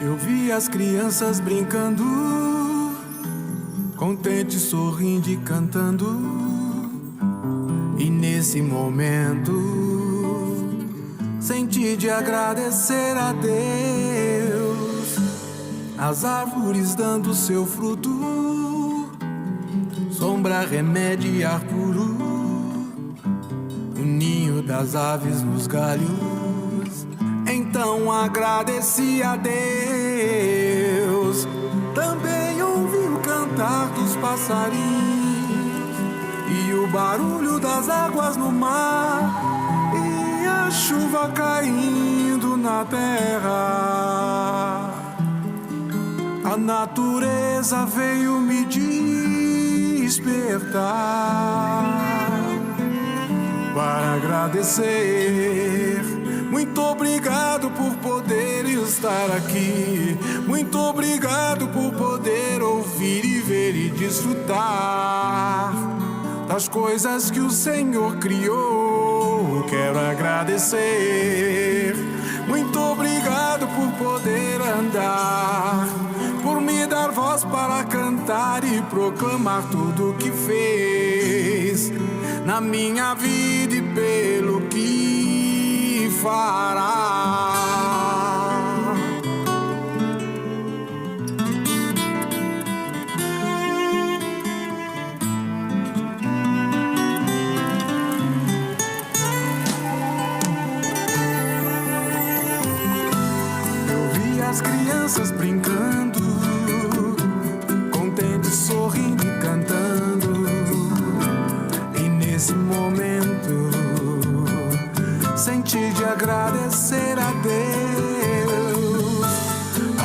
Eu vi as crianças brincando, contentes, sorrindo e cantando. E nesse momento senti de agradecer a Deus. As árvores dando seu fruto, sombra, remédio e ar puro. O ninho das aves nos galhos. Então agradeci a Deus. Também ouvi o cantar dos passarinhos e o barulho das águas no mar e a chuva caindo na terra. A natureza veio me despertar para agradecer. Muito obrigado por poder estar aqui. Muito obrigado por poder ouvir e ver e desfrutar das coisas que o Senhor criou. Quero agradecer. Muito obrigado por poder andar, por me dar voz para cantar e proclamar tudo o que fez na minha vida e pelo que fará. Eu vi as crianças brincando, contentes, sorrindo e cantando. E nesse momento senti de agradecer a Deus.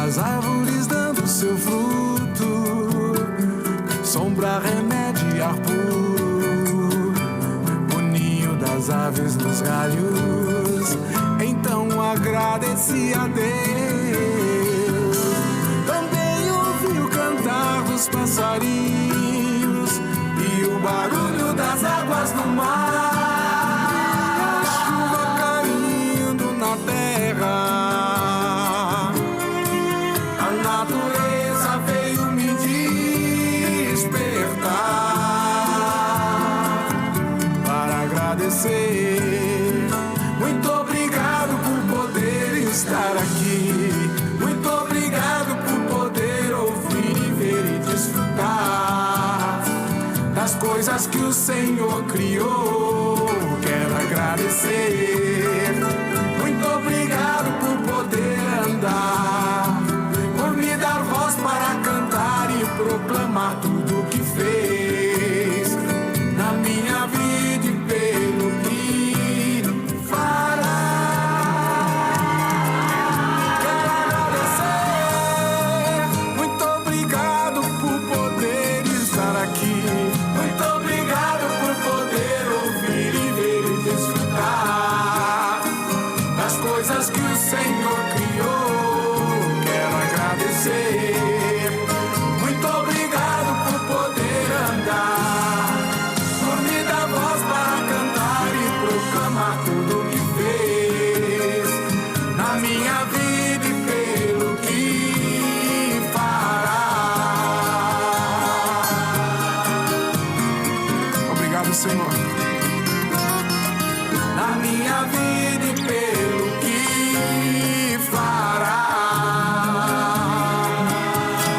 As árvores dando seu fruto, sombra, remédio e ar puro. O ninho das aves nos galhos. Então agradeci a Deus. Também ouvi o cantar dos passarinhos e o barulho das águas no mar. A natureza veio me despertar para agradecer. Muito obrigado por poder estar aqui. Muito obrigado por poder ouvir e ver e desfrutar das coisas que o Senhor criou. Quero agradecer. Muito obrigado por poder andar, por me dar voz para cantar e proclamar tudo o que fez na minha vida e pelo que fará. Quero agradecer. Muito obrigado por poder estar aqui. Muito obrigado por poder ouvir e ver e desfrutar das coisas que o Senhor criou. Quero agradecer. Muito obrigado por poder andar, por me dar voz para cantar e proclamar tudo o que fez na minha vida e pelo que fará. Obrigado, Senhor. Na minha vida e pelo que fará.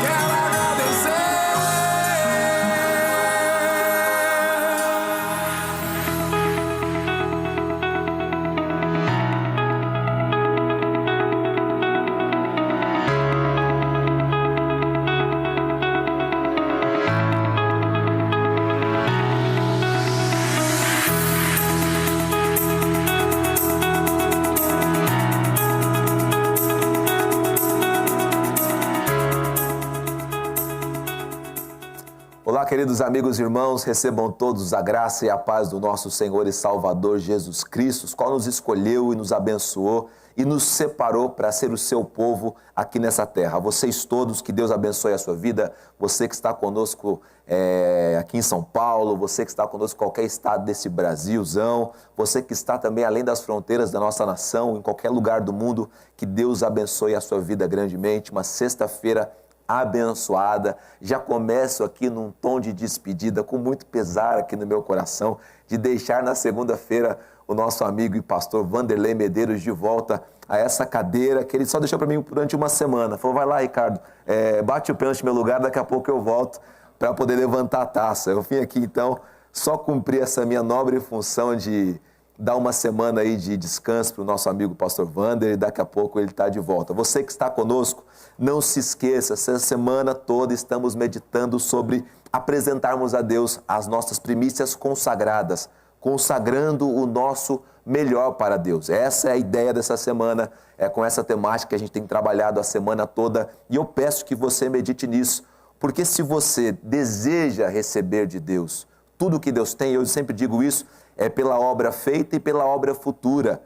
Quero agradecer. Olá, queridos amigos e irmãos, recebam todos a graça e a paz do nosso Senhor e Salvador Jesus Cristo, o qual nos escolheu e nos abençoou e nos separou para ser o seu povo aqui nessa terra. A vocês todos, que Deus abençoe a sua vida, você que está conosco aqui em São Paulo, você que está conosco em qualquer estado desse Brasilzão, você que está também além das fronteiras da nossa nação, em qualquer lugar do mundo, que Deus abençoe a sua vida grandemente. Uma sexta-feira abençoada. Já começo aqui num tom de despedida, com muito pesar aqui no meu coração, de deixar na segunda-feira o nosso amigo e pastor Vanderlei Medeiros de volta a essa cadeira que ele só deixou para mim durante uma semana. Falou, vai lá, Ricardo, bate o pênalti no meu lugar, daqui a pouco eu volto para poder levantar a taça. Eu vim aqui, então, só cumprir essa minha nobre função de dar uma semana aí de descanso para o nosso amigo pastor Vander, e daqui a pouco ele está de volta. Você que está conosco, não se esqueça, essa semana toda estamos meditando sobre apresentarmos a Deus as nossas primícias consagradas, consagrando o nosso melhor para Deus. Essa é a ideia dessa semana, é com essa temática que a gente tem trabalhado a semana toda, e eu peço que você medite nisso, porque se você deseja receber de Deus tudo que Deus tem, eu sempre digo isso, é pela obra feita e pela obra futura.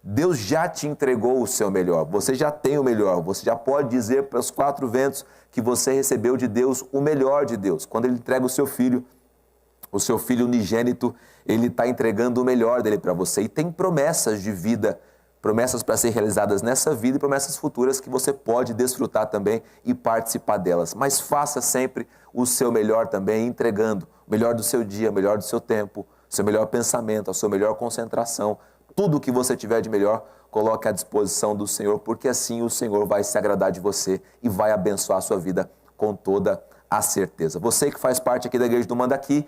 Deus já te entregou o seu melhor, você já tem o melhor, você já pode dizer para os quatro ventos que você recebeu de Deus o melhor de Deus. Quando Ele entrega o seu filho unigênito, Ele está entregando o melhor dele para você. E tem promessas de vida, promessas para ser realizadas nessa vida e promessas futuras que você pode desfrutar também e participar delas. Mas faça sempre o seu melhor também, entregando o melhor do seu dia, o melhor do seu tempo, o seu melhor pensamento, a sua melhor concentração. Tudo o que você tiver de melhor, coloque à disposição do Senhor, porque assim o Senhor vai se agradar de você e vai abençoar a sua vida com toda a certeza. Você que faz parte aqui da Igreja do Mandaqui,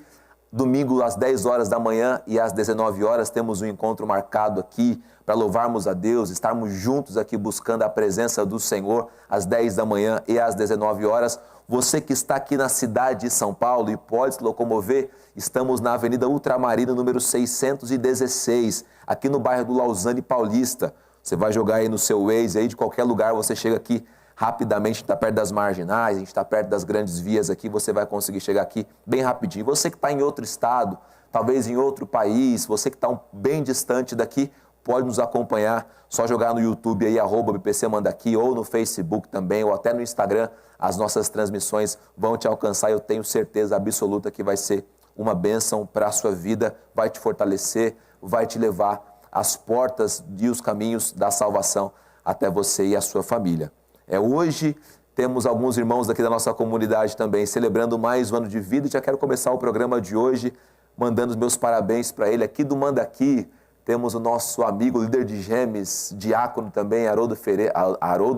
domingo às 10 horas da manhã e às 19 horas temos um encontro marcado aqui para louvarmos a Deus, estarmos juntos aqui buscando a presença do Senhor às 10 da manhã e às 19 horas. Você que está aqui na cidade de São Paulo e pode se locomover, estamos na Avenida Ultramarina, número 616, aqui no bairro do Lausanne Paulista. Você vai jogar aí no seu Waze, aí de qualquer lugar você chega aqui rapidamente, a gente está perto das marginais, a gente está perto das grandes vias aqui, você vai conseguir chegar aqui bem rapidinho. Você que está em outro estado, talvez em outro país, você que está bem distante daqui, pode nos acompanhar, só jogar no YouTube aí, @BPCMandaqui, ou no Facebook também, ou até no Instagram, as nossas transmissões vão te alcançar, eu tenho certeza absoluta que vai ser uma bênção para a sua vida, vai te fortalecer, vai te levar às portas e os caminhos da salvação até você e a sua família. Hoje temos alguns irmãos aqui da nossa comunidade também celebrando mais um ano de vida, e já quero começar o programa de hoje mandando os meus parabéns para ele aqui do Mandaqui. Temos o nosso amigo, líder de Gêmeos, diácono também, Haroldo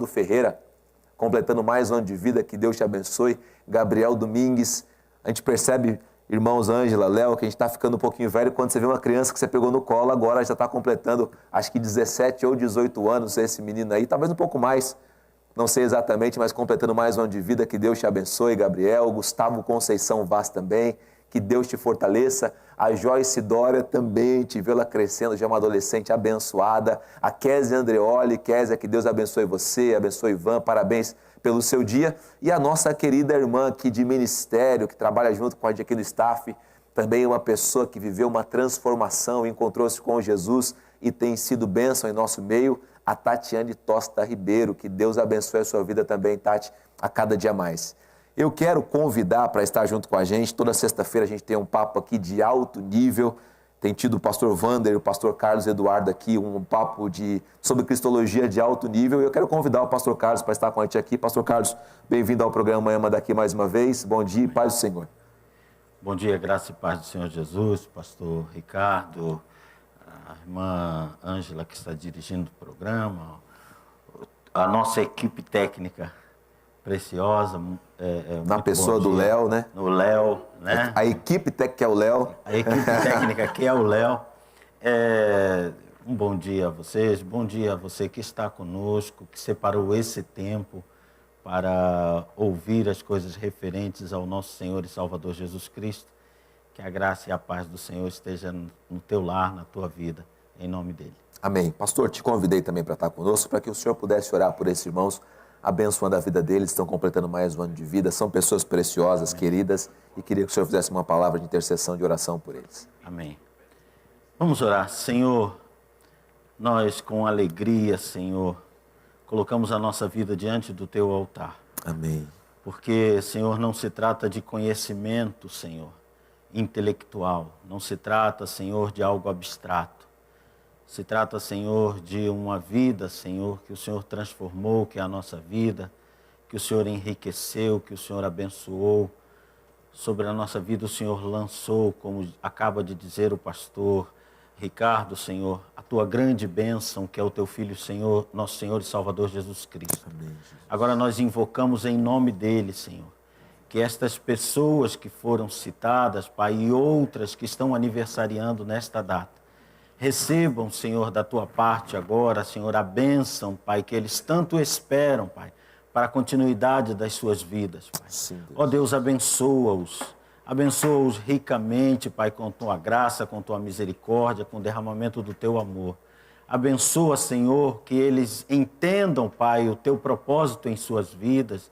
Ferreira, completando mais um ano de vida, que Deus te abençoe. Gabriel Domingues, a gente percebe, irmãos Ângela, Léo, que a gente está ficando um pouquinho velho quando você vê uma criança que você pegou no colo, agora já está completando, acho que 17 ou 18 anos esse menino aí, talvez um pouco mais, não sei exatamente, mas completando mais um ano de vida, que Deus te abençoe, Gabriel. Gustavo Conceição Vaz também, que Deus te fortaleça. A Joyce Dória também, te vê ela crescendo, já é uma adolescente abençoada. A Kézia Andreoli, Kézia, que Deus abençoe você, abençoe Ivan, parabéns pelo seu dia. E a nossa querida irmã aqui de ministério, que trabalha junto com a gente aqui no staff, também uma pessoa que viveu uma transformação, encontrou-se com Jesus e tem sido bênção em nosso meio, a Tatiane Tosta Ribeiro. Que Deus abençoe a sua vida também, Tati, a cada dia mais. Eu quero convidar para estar junto com a gente. Toda sexta-feira a gente tem um papo aqui de alto nível. Tem tido o pastor Vander e o pastor Carlos Eduardo aqui, um papo sobre cristologia de alto nível. Eu quero convidar o pastor Carlos para estar com a gente aqui. Pastor Carlos, bem-vindo ao programa Mandaqui mais uma vez. Bom dia e paz do Senhor. Bom dia, graça e paz do Senhor Jesus, pastor Ricardo, a irmã Ângela que está dirigindo o programa, a nossa equipe técnica preciosa. Na pessoa do Léo, né? No Léo, né? A equipe técnica que é o Léo. A equipe técnica que é o Léo. Um bom dia a vocês, bom dia a você que está conosco, que separou esse tempo para ouvir as coisas referentes ao nosso Senhor e Salvador Jesus Cristo. Que a graça e a paz do Senhor esteja no teu lar, na tua vida, em nome dele. Amém. Pastor, te convidei também para estar conosco, para que o Senhor pudesse orar por esses irmãos, abençoando a vida deles, estão completando mais um ano de vida, são pessoas preciosas, amém, queridas, e queria que o Senhor fizesse uma palavra de intercessão, de oração por eles. Amém. Vamos orar. Senhor, nós com alegria, Senhor, colocamos a nossa vida diante do Teu altar. Amém. Porque, Senhor, não se trata de conhecimento, Senhor, intelectual. Não se trata, Senhor, de algo abstrato. Se trata, Senhor, de uma vida, Senhor, que o Senhor transformou, que é a nossa vida, que o Senhor enriqueceu, que o Senhor abençoou. Sobre a nossa vida o Senhor lançou, como acaba de dizer o pastor Ricardo, Senhor, a Tua grande bênção, que é o Teu Filho, Senhor, nosso Senhor e Salvador Jesus Cristo. Amém, Jesus. Agora nós invocamos em nome dEle, Senhor, que estas pessoas que foram citadas, Pai, e outras que estão aniversariando nesta data, recebam, Senhor, da Tua parte agora, Senhor, a bênção, Pai, que eles tanto esperam, Pai, para a continuidade das suas vidas, Pai. Sim, Deus. Ó Deus, abençoa-os. Abençoa-os ricamente, Pai, com Tua graça, com Tua misericórdia, com o derramamento do Teu amor. Abençoa, Senhor, que eles entendam, Pai, o Teu propósito em suas vidas,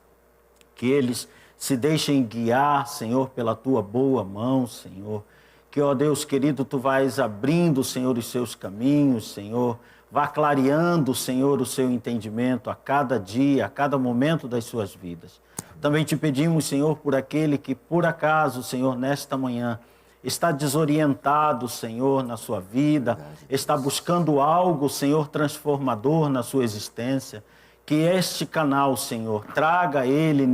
que eles se deixem guiar, Senhor, pela Tua boa mão, Senhor. Que, ó Deus querido, Tu vais abrindo, Senhor, os seus caminhos, Senhor. Vá clareando, Senhor, o seu entendimento a cada dia, a cada momento das suas vidas. Também te pedimos, Senhor, por aquele que, por acaso, Senhor, nesta manhã, está desorientado, Senhor, na sua vida, está buscando algo, Senhor, transformador na sua existência. Que este canal, Senhor, traga a ele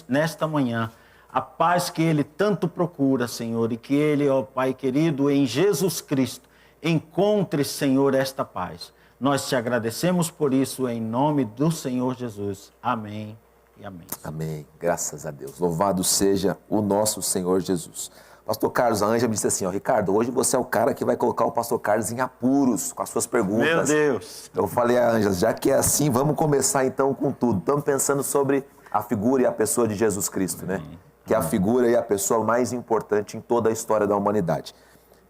nesta manhã a paz que ele tanto procura, Senhor, e que ele, ó Pai querido, em Jesus Cristo, encontre, Senhor, esta paz. Nós te agradecemos por isso, em nome do Senhor Jesus. Amém e amém. Amém. Graças a Deus. Louvado seja o nosso Senhor Jesus. Pastor Carlos, a Ângela me disse assim, ó, Ricardo, hoje você é o cara que vai colocar o pastor Carlos em apuros com as suas perguntas. Meu Deus! Eu falei a Ângela, já que é assim, vamos começar então com tudo. Estamos pensando sobre a figura e a pessoa de Jesus Cristo, né? Que é a figura e a pessoa mais importante em toda a história da humanidade.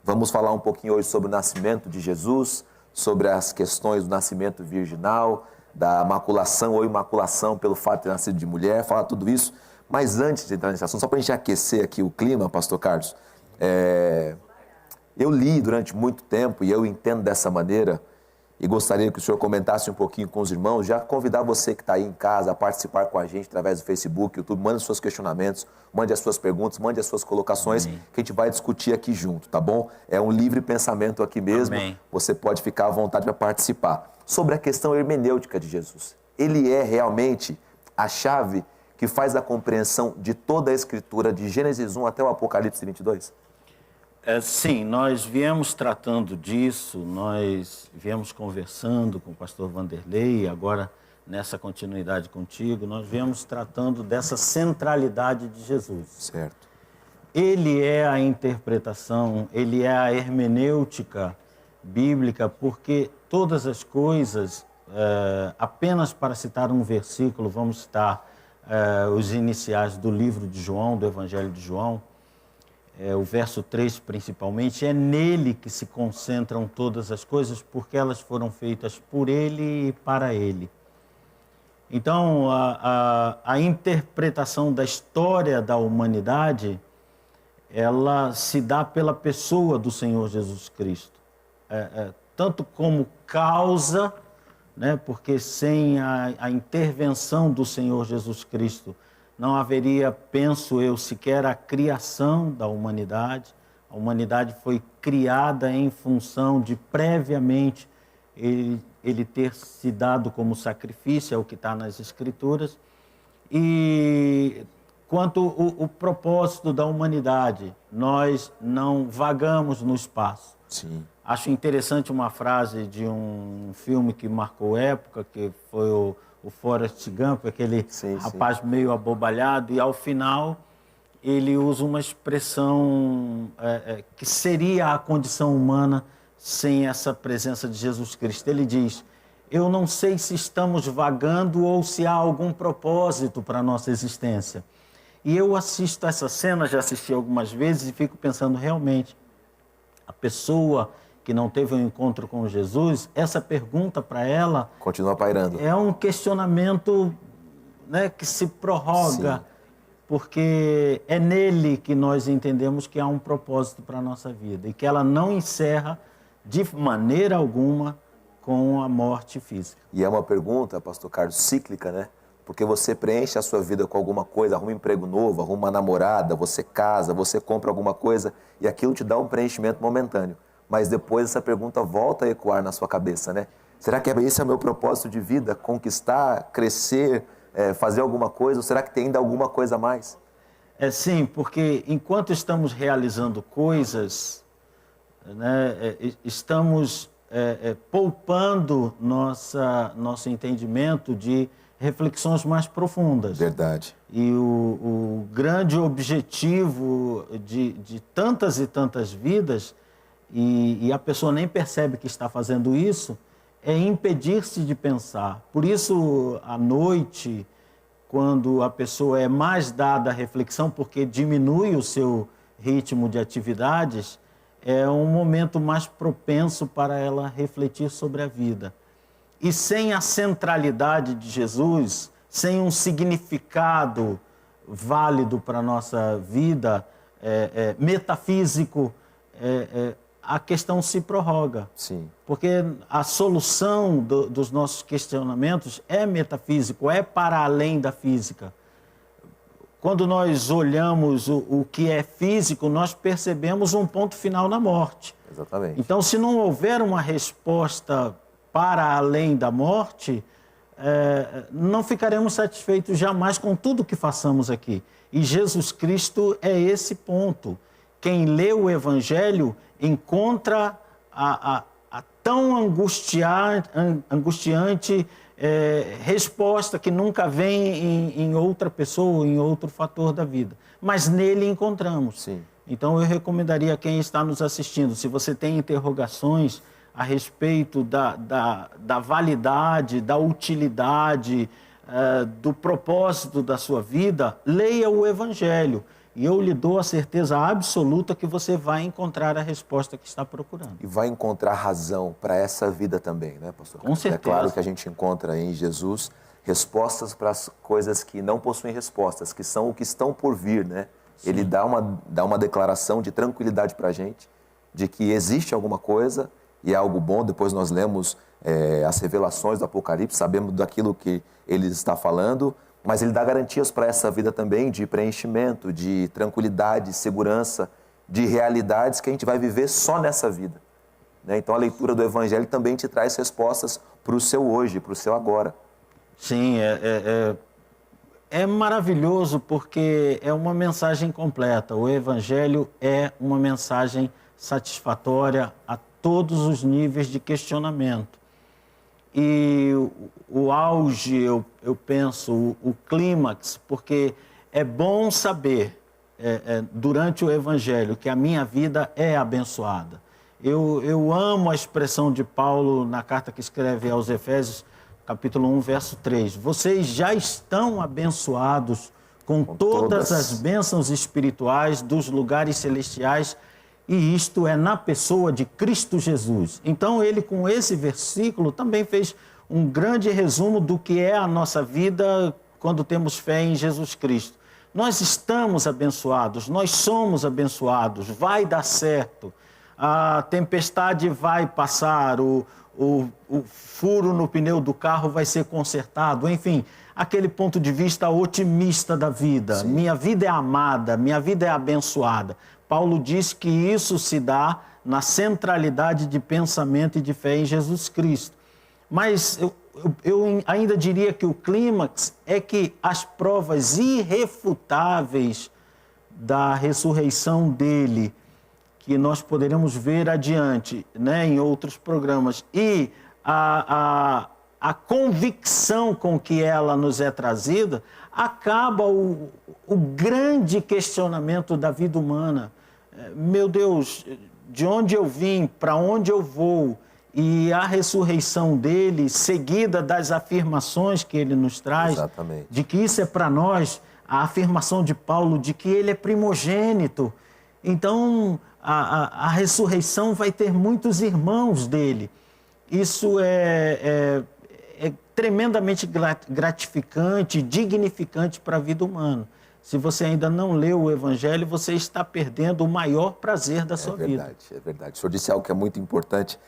Vamos falar um pouquinho hoje sobre o nascimento de Jesus, sobre as questões do nascimento virginal, da maculação ou imaculação pelo fato de ter nascido de mulher, falar tudo isso. Mas antes de entrar nesse assunto, só para a gente aquecer aqui o clima, pastor Carlos, eu li durante muito tempo e eu entendo dessa maneira e gostaria que o senhor comentasse um pouquinho com os irmãos, já convidar você que está aí em casa a participar com a gente através do Facebook, YouTube, mande os seus questionamentos, mande as suas perguntas, mande as suas colocações, que a gente vai discutir aqui junto, tá bom? É um livre pensamento aqui mesmo, você pode ficar à vontade para participar. Sobre a questão hermenêutica de Jesus, ele é realmente a chave que faz a compreensão de toda a Escritura, de Gênesis 1 até o Apocalipse 22? Sim, nós viemos tratando disso, nós viemos conversando com o pastor Vanderlei, agora nessa continuidade contigo, nós viemos tratando dessa centralidade de Jesus. Certo. Ele é a interpretação, ele é a hermenêutica bíblica, porque todas as coisas, apenas para citar um versículo, vamos citar os iniciais do livro de João, do Evangelho de João, o verso 3 principalmente, é nele que se concentram todas as coisas, porque elas foram feitas por ele e para ele. Então, a interpretação da história da humanidade, ela se dá pela pessoa do Senhor Jesus Cristo. Tanto como causa, né, porque sem a intervenção do Senhor Jesus Cristo, não haveria, penso eu, sequer a criação da humanidade. A humanidade foi criada em função de, previamente, ele ter se dado como sacrifício, é o que está nas Escrituras. E quanto o propósito da humanidade, nós não vagamos no espaço. Sim. Acho interessante uma frase de um filme que marcou época, que foi o Forrest Gump, aquele rapaz meio abobalhado, e ao final ele usa uma expressão que seria a condição humana sem essa presença de Jesus Cristo. Ele diz, eu não sei se estamos vagando ou se há algum propósito para a nossa existência. E eu assisto essa cena, já assisti algumas vezes, e fico pensando, realmente, a pessoa que não teve um encontro com Jesus, essa pergunta para ela... Continua pairando. É um questionamento, né, que se prorroga, sim, porque é nele que nós entendemos que há um propósito para a nossa vida e que ela não encerra de maneira alguma com a morte física. E é uma pergunta, pastor Carlos, cíclica, né? Porque você preenche a sua vida com alguma coisa, arruma um emprego novo, arruma uma namorada, você casa, você compra alguma coisa e aquilo te dá um preenchimento momentâneo. Mas depois essa pergunta volta a ecoar na sua cabeça, né? Será que esse é o meu propósito de vida? Conquistar, crescer, fazer alguma coisa? Ou será que tem ainda alguma coisa a mais? Sim, porque enquanto estamos realizando coisas, né, estamos poupando nosso entendimento de reflexões mais profundas. Verdade. E o grande objetivo de tantas e tantas vidas, e a pessoa nem percebe que está fazendo isso, é impedir-se de pensar. Por isso, à noite, quando a pessoa é mais dada à reflexão, porque diminui o seu ritmo de atividades, é um momento mais propenso para ela refletir sobre a vida. E sem a centralidade de Jesus, sem um significado válido para a nossa vida, metafísico, a questão se prorroga. Sim. Porque a solução dos nossos questionamentos é metafísico, é para além da física. Quando nós olhamos o que é físico, nós percebemos um ponto final na morte. Exatamente. Então, se não houver uma resposta para além da morte, não ficaremos satisfeitos jamais com tudo que façamos aqui. E Jesus Cristo é esse ponto. Quem lê o Evangelho encontra a tão angustiante resposta que nunca vem em outra pessoa, em outro fator da vida. Mas nele encontramos. Sim. Então eu recomendaria a quem está nos assistindo, se você tem interrogações a respeito da validade, da utilidade, do propósito da sua vida, leia o Evangelho. E eu lhe dou a certeza absoluta que você vai encontrar a resposta que está procurando. E vai encontrar razão para essa vida também, né, pastor? Com certeza. É claro que a gente encontra em Jesus respostas para as coisas que não possuem respostas, que são o que estão por vir, né? Sim. Ele dá uma declaração de tranquilidade para a gente, de que existe alguma coisa e é algo bom. Depois nós lemos as revelações do Apocalipse, sabemos daquilo que ele está falando, mas ele dá garantias para essa vida também de preenchimento, de tranquilidade, segurança, de realidades que a gente vai viver só nessa vida, né? Então a leitura do Evangelho também te traz respostas para o seu hoje, para o seu agora. Sim, é maravilhoso porque é uma mensagem completa. O Evangelho é uma mensagem satisfatória a todos os níveis de questionamento. E o auge, eu penso, o clímax, porque é bom saber, durante o Evangelho, que a minha vida é abençoada. Eu amo a expressão de Paulo na carta que escreve aos Efésios, capítulo 1, verso 3. Vocês já estão abençoados com todas as bênçãos espirituais dos lugares celestiais, e isto é na pessoa de Cristo Jesus. Então, ele, com esse versículo, também fez um grande resumo do que é a nossa vida quando temos fé em Jesus Cristo. Nós estamos abençoados, nós somos abençoados, vai dar certo, a tempestade vai passar, o furo no pneu do carro vai ser consertado, enfim, aquele ponto de vista otimista da vida. Sim. Minha vida é amada, minha vida é abençoada. Paulo diz que isso se dá na centralidade de pensamento e de fé em Jesus Cristo. Mas eu ainda diria que o clímax é que as provas irrefutáveis da ressurreição dele, que nós poderemos ver adiante, né, em outros programas, e a convicção com que ela nos é trazida, acaba o grande questionamento da vida humana. Meu Deus, de onde eu vim, para onde eu vou? E a ressurreição dele, seguida das afirmações que ele nos traz, exatamente, de que isso é para nós, a afirmação de Paulo de que ele é primogênito. Então, a ressurreição vai ter muitos irmãos dele. Isso é tremendamente gratificante, dignificante para a vida humana. Se você ainda não leu o Evangelho, você está perdendo o maior prazer da sua vida. É verdade. O senhor disse algo que é muito importante.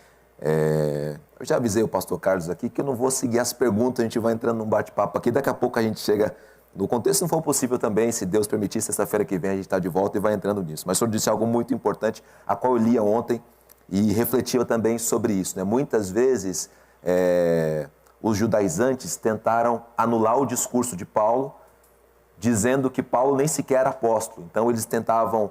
Eu já avisei o pastor Carlos aqui que eu não vou seguir as perguntas, a gente vai entrando num bate-papo aqui, daqui a pouco a gente chega no contexto, se não for possível também, se Deus permitir, sexta-feira que vem a gente está de volta e vai entrando nisso. Mas o senhor disse algo muito importante, a qual eu lia ontem e refletia também sobre isso, né? Muitas vezes os judaizantes tentaram anular o discurso de Paulo, dizendo que Paulo nem sequer era apóstolo. Então eles tentavam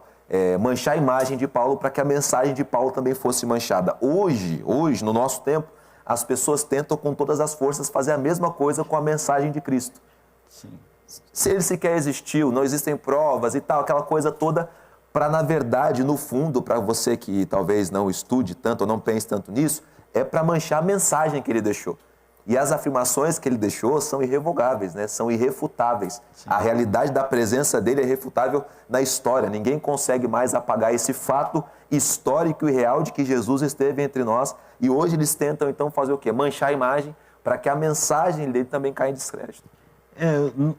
manchar a imagem de Paulo para que a mensagem de Paulo também fosse manchada. Hoje, no nosso tempo, as pessoas tentam com todas as forças fazer a mesma coisa com a mensagem de Cristo. Sim. Se ele sequer existiu, não existem provas e tal, aquela coisa toda, para na verdade, no fundo, para você que talvez não estude tanto ou não pense tanto nisso, é para manchar a mensagem que ele deixou. E as afirmações que ele deixou são irrevogáveis, né? São irrefutáveis. Sim. A realidade da presença dele é irrefutável na história. Ninguém consegue mais apagar esse fato histórico e real de que Jesus esteve entre nós. E hoje eles tentam, então, fazer o quê? Manchar a imagem para que a mensagem dele também caia em descrédito.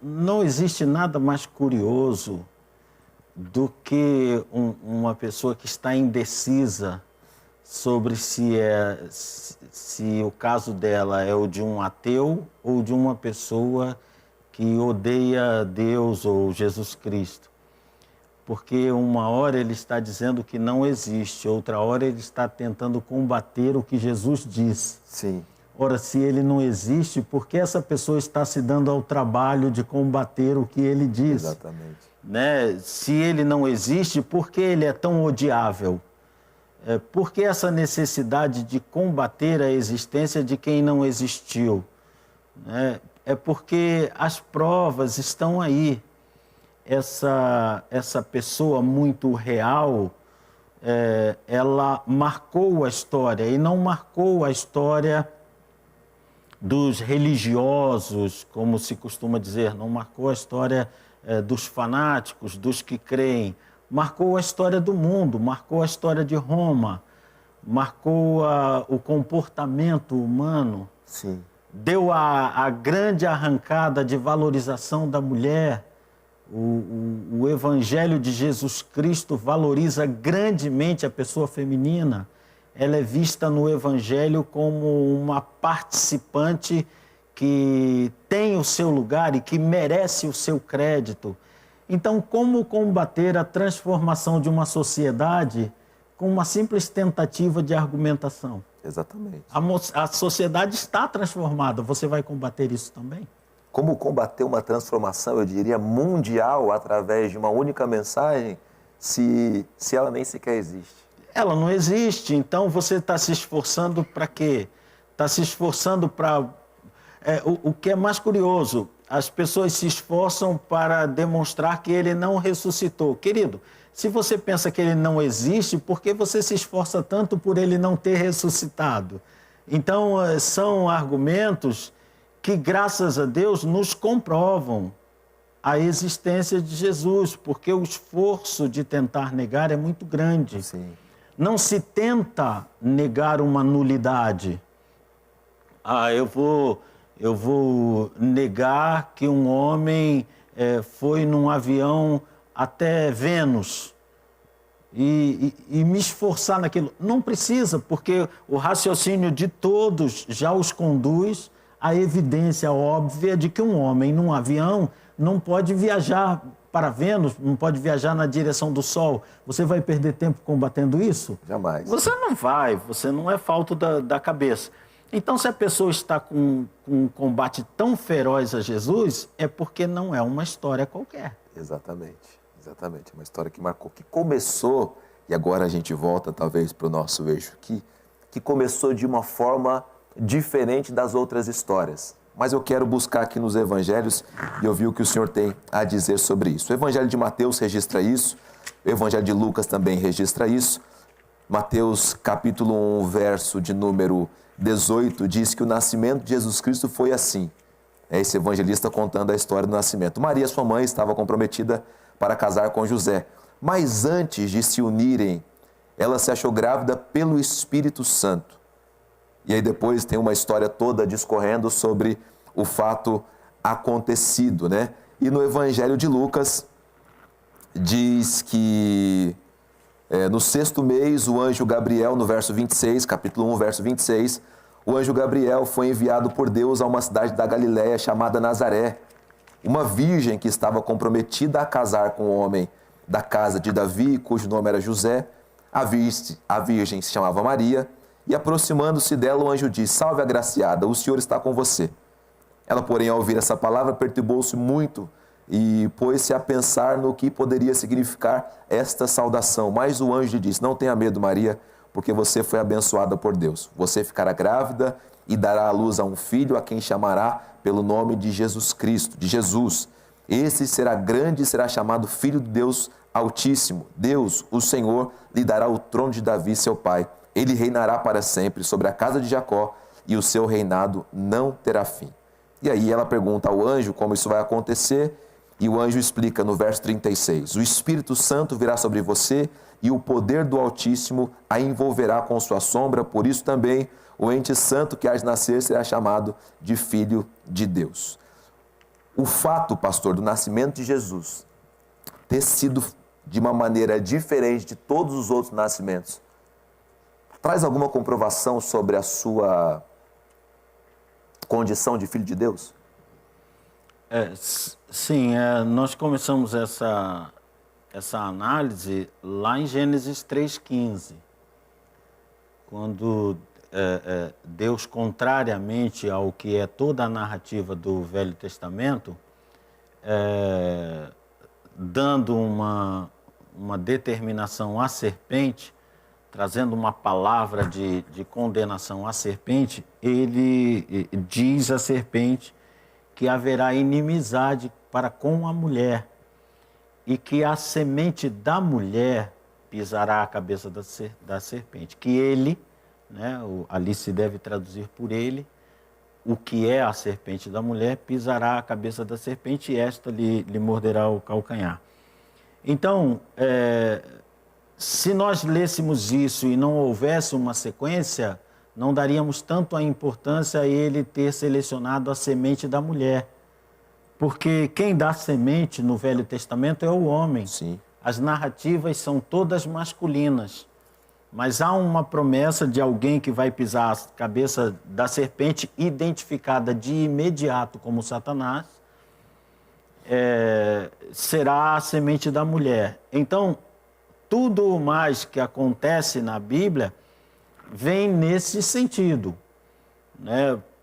Não existe nada mais curioso do que uma pessoa que está indecisa sobre se o caso dela é o de um ateu ou de uma pessoa que odeia Deus ou Jesus Cristo. Porque uma hora ele está dizendo que não existe, outra hora ele está tentando combater o que Jesus diz. Sim. Ora, se ele não existe, por que essa pessoa está se dando ao trabalho de combater o que ele diz? Exatamente. Né? Se ele não existe, por que ele é tão odiável? Por que essa necessidade de combater a existência de quem não existiu? É porque as provas estão aí. Essa pessoa muito real, ela marcou a história, e não marcou a história dos religiosos, como se costuma dizer, não marcou a história dos fanáticos, dos que creem, marcou a história do mundo, marcou a história de Roma, marcou o comportamento humano. Sim. Deu a grande arrancada de valorização da mulher. O Evangelho de Jesus Cristo valoriza grandemente a pessoa feminina. Ela é vista no Evangelho como uma participante que tem o seu lugar e que merece o seu crédito. Então, como combater a transformação de uma sociedade com uma simples tentativa de argumentação? Exatamente. A sociedade está transformada, você vai combater isso também? Como combater uma transformação, eu diria, mundial através de uma única mensagem, se ela nem sequer existe? Ela não existe, então você está se esforçando para quê? Está se esforçando para... O que é mais curioso, as pessoas se esforçam para demonstrar que ele não ressuscitou. Querido, se você pensa que ele não existe, por que você se esforça tanto por ele não ter ressuscitado? Então, são argumentos que, graças a Deus, nos comprovam a existência de Jesus, porque o esforço de tentar negar é muito grande. Sim. Não se tenta negar uma nulidade. Eu vou negar que um homem foi num avião até Vênus e me esforçar naquilo. Não precisa, porque o raciocínio de todos já os conduz à evidência óbvia de que um homem num avião não pode viajar para Vênus, não pode viajar na direção do Sol. Você vai perder tempo combatendo isso? Jamais. Você não vai, você não é falto da cabeça. Então, se a pessoa está com um combate tão feroz a Jesus, é porque não é uma história qualquer. Exatamente. É uma história que marcou, que começou, e agora a gente volta talvez para o nosso eixo aqui, que começou de uma forma diferente das outras histórias. Mas eu quero buscar aqui nos evangelhos e ouvir o que o senhor tem a dizer sobre isso. O evangelho de Mateus registra isso, o evangelho de Lucas também registra isso. Mateus capítulo 1, verso de número 18, diz que o nascimento de Jesus Cristo foi assim. É esse evangelista contando a história do nascimento. Maria, sua mãe, estava comprometida para casar com José. Mas antes de se unirem, ela se achou grávida pelo Espírito Santo. E aí depois tem uma história toda discorrendo sobre o fato acontecido, né? E no Evangelho de Lucas diz que No 6º mês, o anjo Gabriel, no verso 26, capítulo 1, verso 26, o anjo Gabriel foi enviado por Deus a uma cidade da Galiléia chamada Nazaré. Uma virgem que estava comprometida a casar com um homem da casa de Davi, cujo nome era José. A virgem se chamava Maria, e aproximando-se dela, o anjo disse: Salve, agraciada, o Senhor está com você. Ela, porém, ao ouvir essa palavra, perturbou-se muito e pôs-se a pensar no que poderia significar esta saudação. Mas o anjo lhe disse: Não tenha medo, Maria, porque você foi abençoada por Deus. Você ficará grávida e dará à luz a um filho, a quem chamará pelo nome de Jesus Cristo, de Jesus. Esse será grande e será chamado Filho de Deus Altíssimo. Deus, o Senhor, lhe dará o trono de Davi, seu pai. Ele reinará para sempre sobre a casa de Jacó, e o seu reinado não terá fim. E aí ela pergunta ao anjo como isso vai acontecer, e o anjo explica no verso 36, o Espírito Santo virá sobre você, e o poder do Altíssimo a envolverá com sua sombra, por isso também o ente santo que há de nascer será chamado de Filho de Deus. O fato, pastor, do nascimento de Jesus ter sido de uma maneira diferente de todos os outros nascimentos, traz alguma comprovação sobre a sua condição de filho de Deus? Sim, nós começamos essa análise lá em Gênesis 3,15, quando Deus, contrariamente ao que é toda a narrativa do Velho Testamento, dando uma determinação à serpente, trazendo uma palavra de condenação à serpente, ele diz à serpente que haverá inimizade para com a mulher e que a semente da mulher pisará a cabeça da serpente. Que ele, ali se deve traduzir por ele, o que é a serpente da mulher, pisará a cabeça da serpente e esta lhe morderá o calcanhar. Então, se nós lêssemos isso e não houvesse uma sequência, não daríamos tanto a importância a ele ter selecionado a semente da mulher. Porque quem dá semente no Velho Testamento é o homem. Sim. As narrativas são todas masculinas. Mas há uma promessa de alguém que vai pisar a cabeça da serpente, identificada de imediato como Satanás, será a semente da mulher. Então, tudo mais que acontece na Bíblia vem nesse sentido,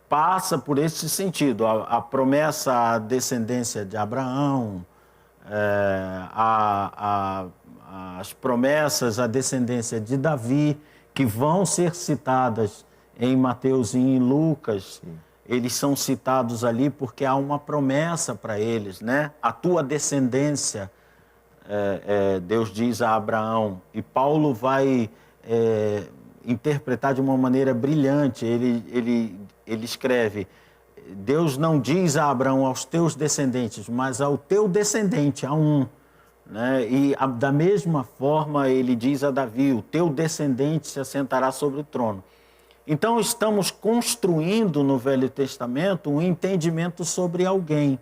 passa por esse sentido. A promessa à descendência de Abraão, as promessas à descendência de Davi, que vão ser citadas em Mateus e em Lucas. Sim. Eles são citados ali porque há uma promessa para eles, A tua descendência, Deus diz a Abraão. E Paulo vai interpretar de uma maneira brilhante. Ele escreve: Deus não diz a Abraão aos teus descendentes, mas ao teu descendente, a um. E da mesma forma ele diz a Davi: o teu descendente se assentará sobre o trono. Então estamos construindo no Velho Testamento um entendimento sobre alguém.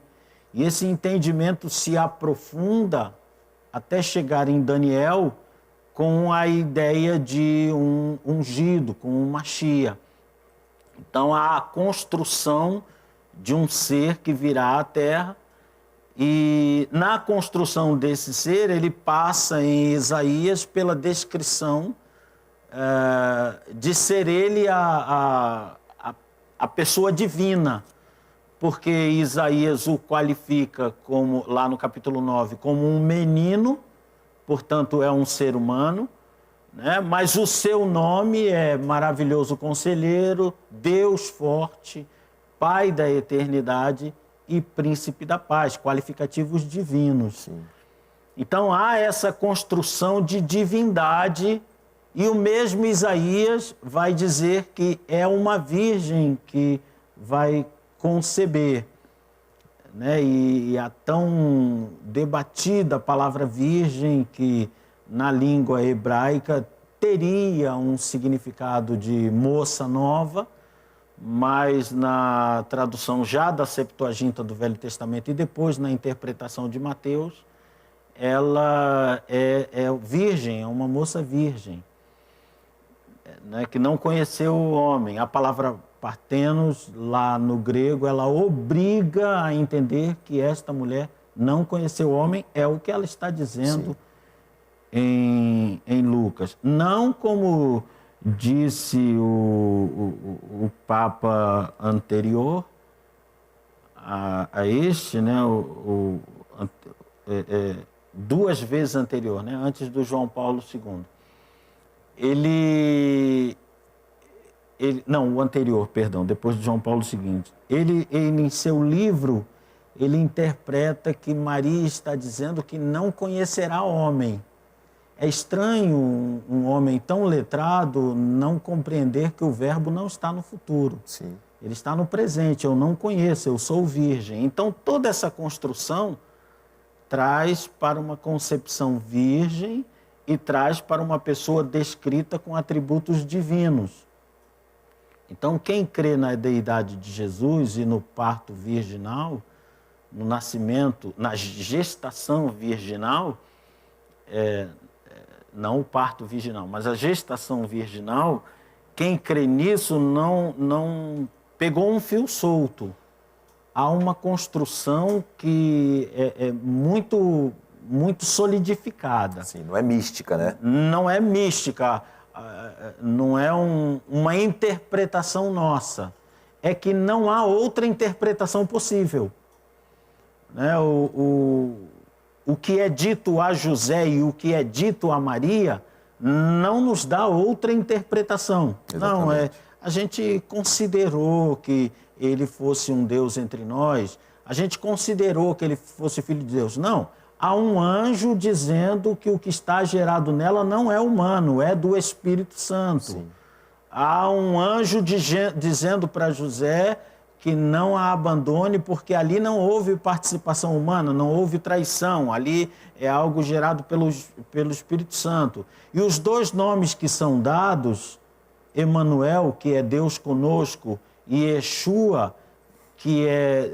E esse entendimento se aprofunda até chegar em Daniel com a ideia de um ungido, com um Machia. Então há a construção de um ser que virá à Terra, e na construção desse ser ele passa em Isaías pela descrição de ser ele a pessoa divina, porque Isaías o qualifica como, lá no capítulo 9, como um menino, portanto é um ser humano, mas o seu nome é Maravilhoso Conselheiro, Deus Forte, Pai da Eternidade e Príncipe da Paz, qualificativos divinos. Sim. Então há essa construção de divindade, e o mesmo Isaías vai dizer que é uma virgem que vai conceber. E a tão debatida palavra virgem, que na língua hebraica teria um significado de moça nova, mas na tradução já da Septuaginta do Velho Testamento e depois na interpretação de Mateus, ela é virgem, é uma moça virgem, né, que não conheceu o homem. A palavra partenos, lá no grego, ela obriga a entender que esta mulher não conheceu o homem, é o que ela está dizendo em Lucas. Não como disse o Papa anterior a este, né, duas vezes anterior, né, antes do João Paulo II. O anterior, perdão, depois de João Paulo II. Ele, em seu livro, ele interpreta que Maria está dizendo que não conhecerá homem. É estranho um homem tão letrado não compreender que o verbo não está no futuro. Sim. Ele está no presente, eu não conheço, eu sou virgem. Então, toda essa construção traz para uma concepção virgem e traz para uma pessoa descrita com atributos divinos. Então, quem crê na deidade de Jesus e no parto virginal, no nascimento, na gestação virginal, não o parto virginal, mas a gestação virginal, quem crê nisso não pegou um fio solto. Há uma construção que é muito, muito solidificada. Sim, não é mística, né? Não é mística, não é uma interpretação nossa. É que não há outra interpretação possível. Né? O que é dito a José e o que é dito a Maria não nos dá outra interpretação. Exatamente. Não, a gente considerou que ele fosse um Deus entre nós, a gente considerou que ele fosse filho de Deus. Não, há um anjo dizendo que o que está gerado nela não é humano, é do Espírito Santo. Sim. Há um anjo dizendo para José que não a abandone, porque ali não houve participação humana, não houve traição, ali é algo gerado pelo Espírito Santo. E os dois nomes que são dados, Emanuel, que é Deus conosco, e Yeshua, que é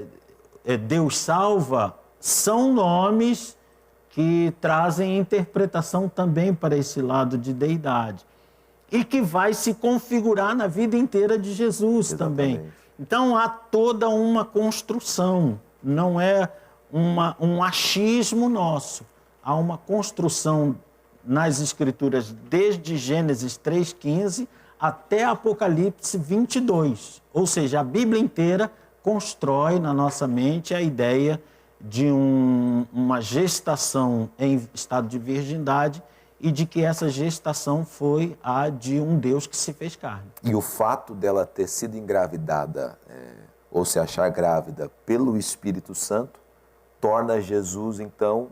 Deus salva, são nomes que trazem interpretação também para esse lado de deidade. E que vai se configurar na vida inteira de Jesus. Exatamente. Também. Então, há toda uma construção, não é um achismo nosso. Há uma construção nas Escrituras, desde Gênesis 3,15 até Apocalipse 22. Ou seja, a Bíblia inteira constrói na nossa mente a ideia de uma gestação em estado de virgindade e de que essa gestação foi a de um Deus que se fez carne. E o fato dela ter sido engravidada, ou se achar grávida pelo Espírito Santo, torna Jesus, então,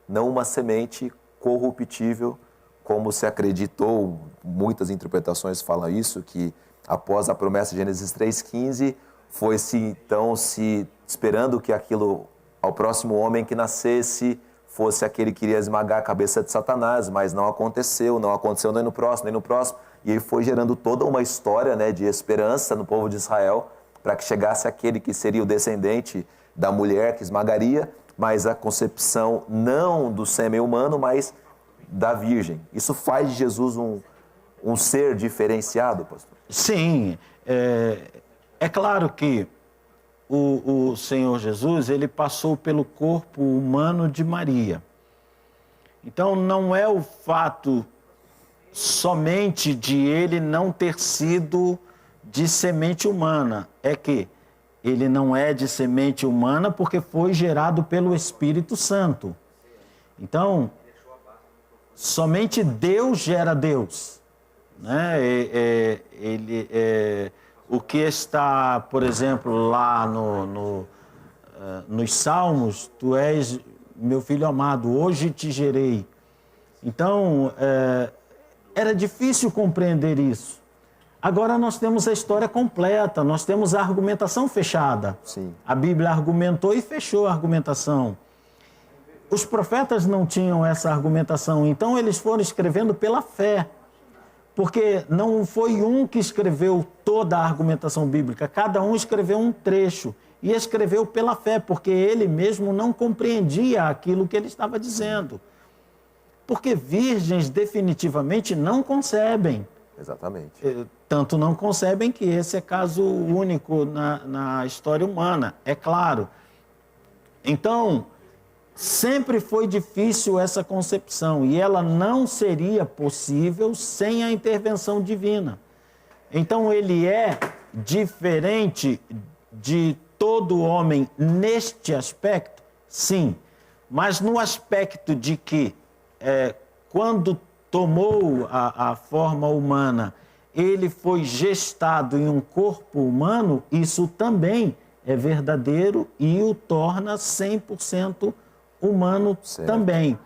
não uma semente corruptível, como se acreditou, muitas interpretações falam isso, que após a promessa de Gênesis 3,15, foi-se, então, se esperando que aquilo, ao próximo homem que nascesse, fosse aquele que iria esmagar a cabeça de Satanás, mas não aconteceu nem no próximo, e aí foi gerando toda uma história, né, de esperança no povo de Israel, para que chegasse aquele que seria o descendente da mulher que esmagaria, mas a concepção não do sêmen humano, mas da virgem. Isso faz de Jesus um ser diferenciado, pastor? Sim, é claro que o Senhor Jesus, ele passou pelo corpo humano de Maria. Então, não é o fato somente de ele não ter sido de semente humana, é que ele não é de semente humana porque foi gerado pelo Espírito Santo. Então, somente Deus gera Deus, né? O que está, por exemplo, lá nos Salmos, tu és meu filho amado, hoje te gerei. Então, era difícil compreender isso. Agora nós temos a história completa, nós temos a argumentação fechada. Sim. A Bíblia argumentou e fechou a argumentação. Os profetas não tinham essa argumentação, então eles foram escrevendo pela fé. Porque não foi um que escreveu toda a argumentação bíblica, cada um escreveu um trecho. e escreveu pela fé, porque ele mesmo não compreendia aquilo que ele estava dizendo. Porque virgens definitivamente não concebem. Exatamente. Tanto não concebem que esse é caso único na história humana, é claro. Então, sempre foi difícil essa concepção e ela não seria possível sem a intervenção divina. Então, ele é diferente de todo homem neste aspecto? Sim, mas no aspecto de que quando tomou a forma humana, ele foi gestado em um corpo humano, isso também é verdadeiro e o torna 100% humano também.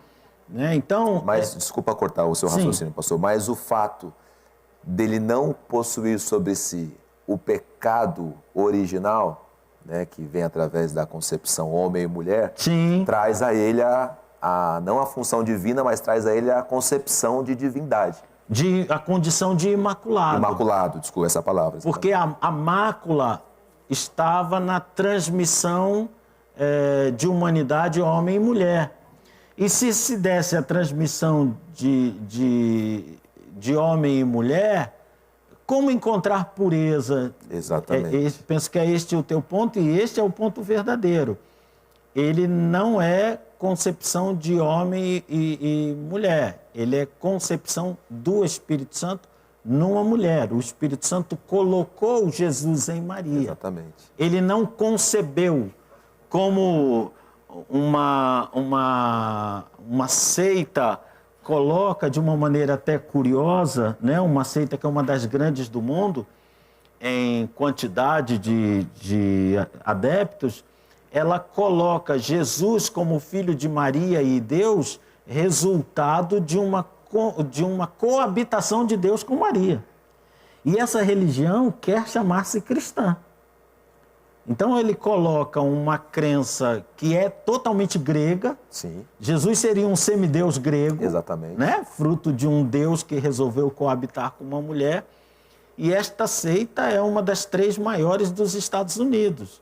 Né? Então, mas, desculpa cortar o seu raciocínio, pastor, mas o fato dele não possuir sobre si o pecado original, né, que vem através da concepção homem e mulher, traz a ele não a função divina, mas traz a ele a concepção de divindade. A condição de imaculado. Imaculado, desculpa essa palavra. Porque a mácula estava na transmissão de humanidade homem e mulher. E se desse a transmissão de homem e mulher, como encontrar pureza? Exatamente. Penso que é este o teu ponto e este é o ponto verdadeiro. Ele não é concepção de homem e mulher. Ele é concepção do Espírito Santo numa mulher. O Espírito Santo colocou Jesus em Maria. Exatamente. Ele não concebeu como uma seita coloca de uma maneira até curiosa, né? Uma seita que é uma das grandes do mundo, em quantidade de adeptos, ela coloca Jesus como filho de Maria e Deus, resultado de uma coabitação de Deus com Maria. E essa religião quer chamar-se cristã. Então ele coloca uma crença que é totalmente grega. Sim. Jesus seria um semideus grego. Exatamente. Né? Fruto de um Deus que resolveu coabitar com uma mulher. E esta seita é uma das 3 maiores dos Estados Unidos.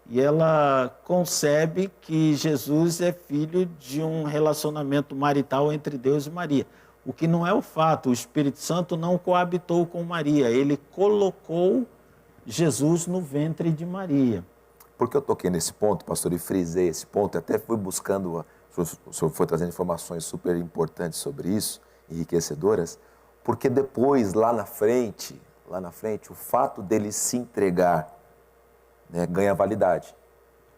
E ela concebe que Jesus é filho de um relacionamento marital entre Deus e Maria. O que não é o fato. O Espírito Santo não coabitou com Maria. Ele colocou Jesus no ventre de Maria. Porque eu toquei nesse ponto, pastor, e frisei esse ponto, e até fui buscando, o senhor foi trazendo informações super importantes sobre isso, enriquecedoras, porque depois, lá na frente, o fato dele se entregar, né, ganha validade.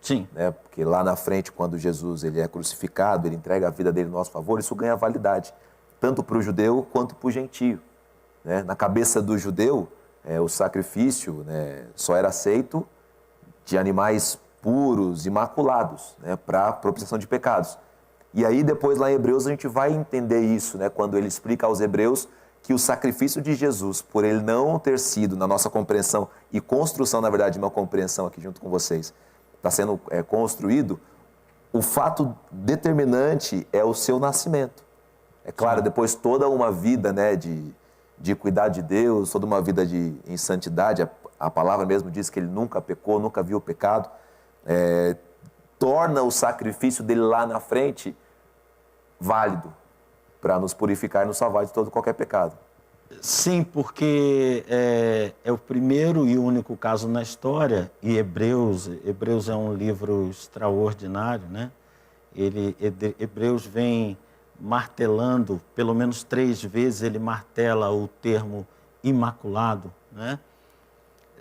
Sim. Né? Porque lá na frente, quando Jesus ele é crucificado, ele entrega a vida dele em nosso favor, isso ganha validade, tanto para o judeu quanto para o gentio. Né? Na cabeça do judeu, o sacrifício, né, só era aceito de animais puros, imaculados, né, para propiciação de pecados. E aí depois lá em Hebreus a gente vai entender isso, né, quando ele explica aos hebreus que o sacrifício de Jesus, por ele não ter sido, na nossa compreensão e construção, na verdade, uma compreensão aqui junto com vocês, está sendo construído, o fato determinante é o seu nascimento. É claro, depois toda uma vida, né, de cuidar de Deus, toda uma vida em santidade, a palavra mesmo diz que ele nunca pecou, nunca viu o pecado, torna o sacrifício dele lá na frente válido para nos purificar e nos salvar de todo qualquer pecado. Sim, porque é o primeiro e único caso na história, e Hebreus é um livro extraordinário, né? Hebreus vem martelando, pelo menos 3 vezes ele martela o termo imaculado, né?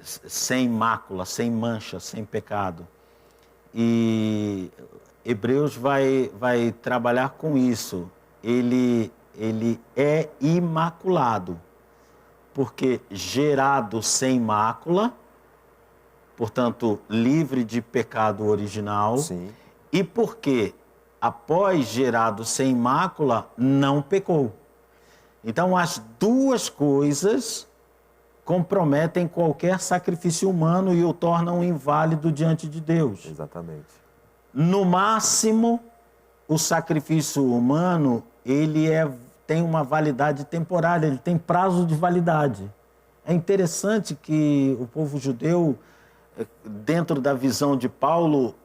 Sem mácula, sem mancha, sem pecado. E Hebreus vai trabalhar com isso. Ele é imaculado, porque gerado sem mácula, portanto, livre de pecado original. Sim. E porque após gerado sem mácula, não pecou. Então, as duas coisas comprometem qualquer sacrifício humano e o tornam inválido diante de Deus. Exatamente. No máximo, o sacrifício humano, ele tem uma validade temporária, ele tem prazo de validade. É interessante que o povo judeu dentro da visão de Paulo,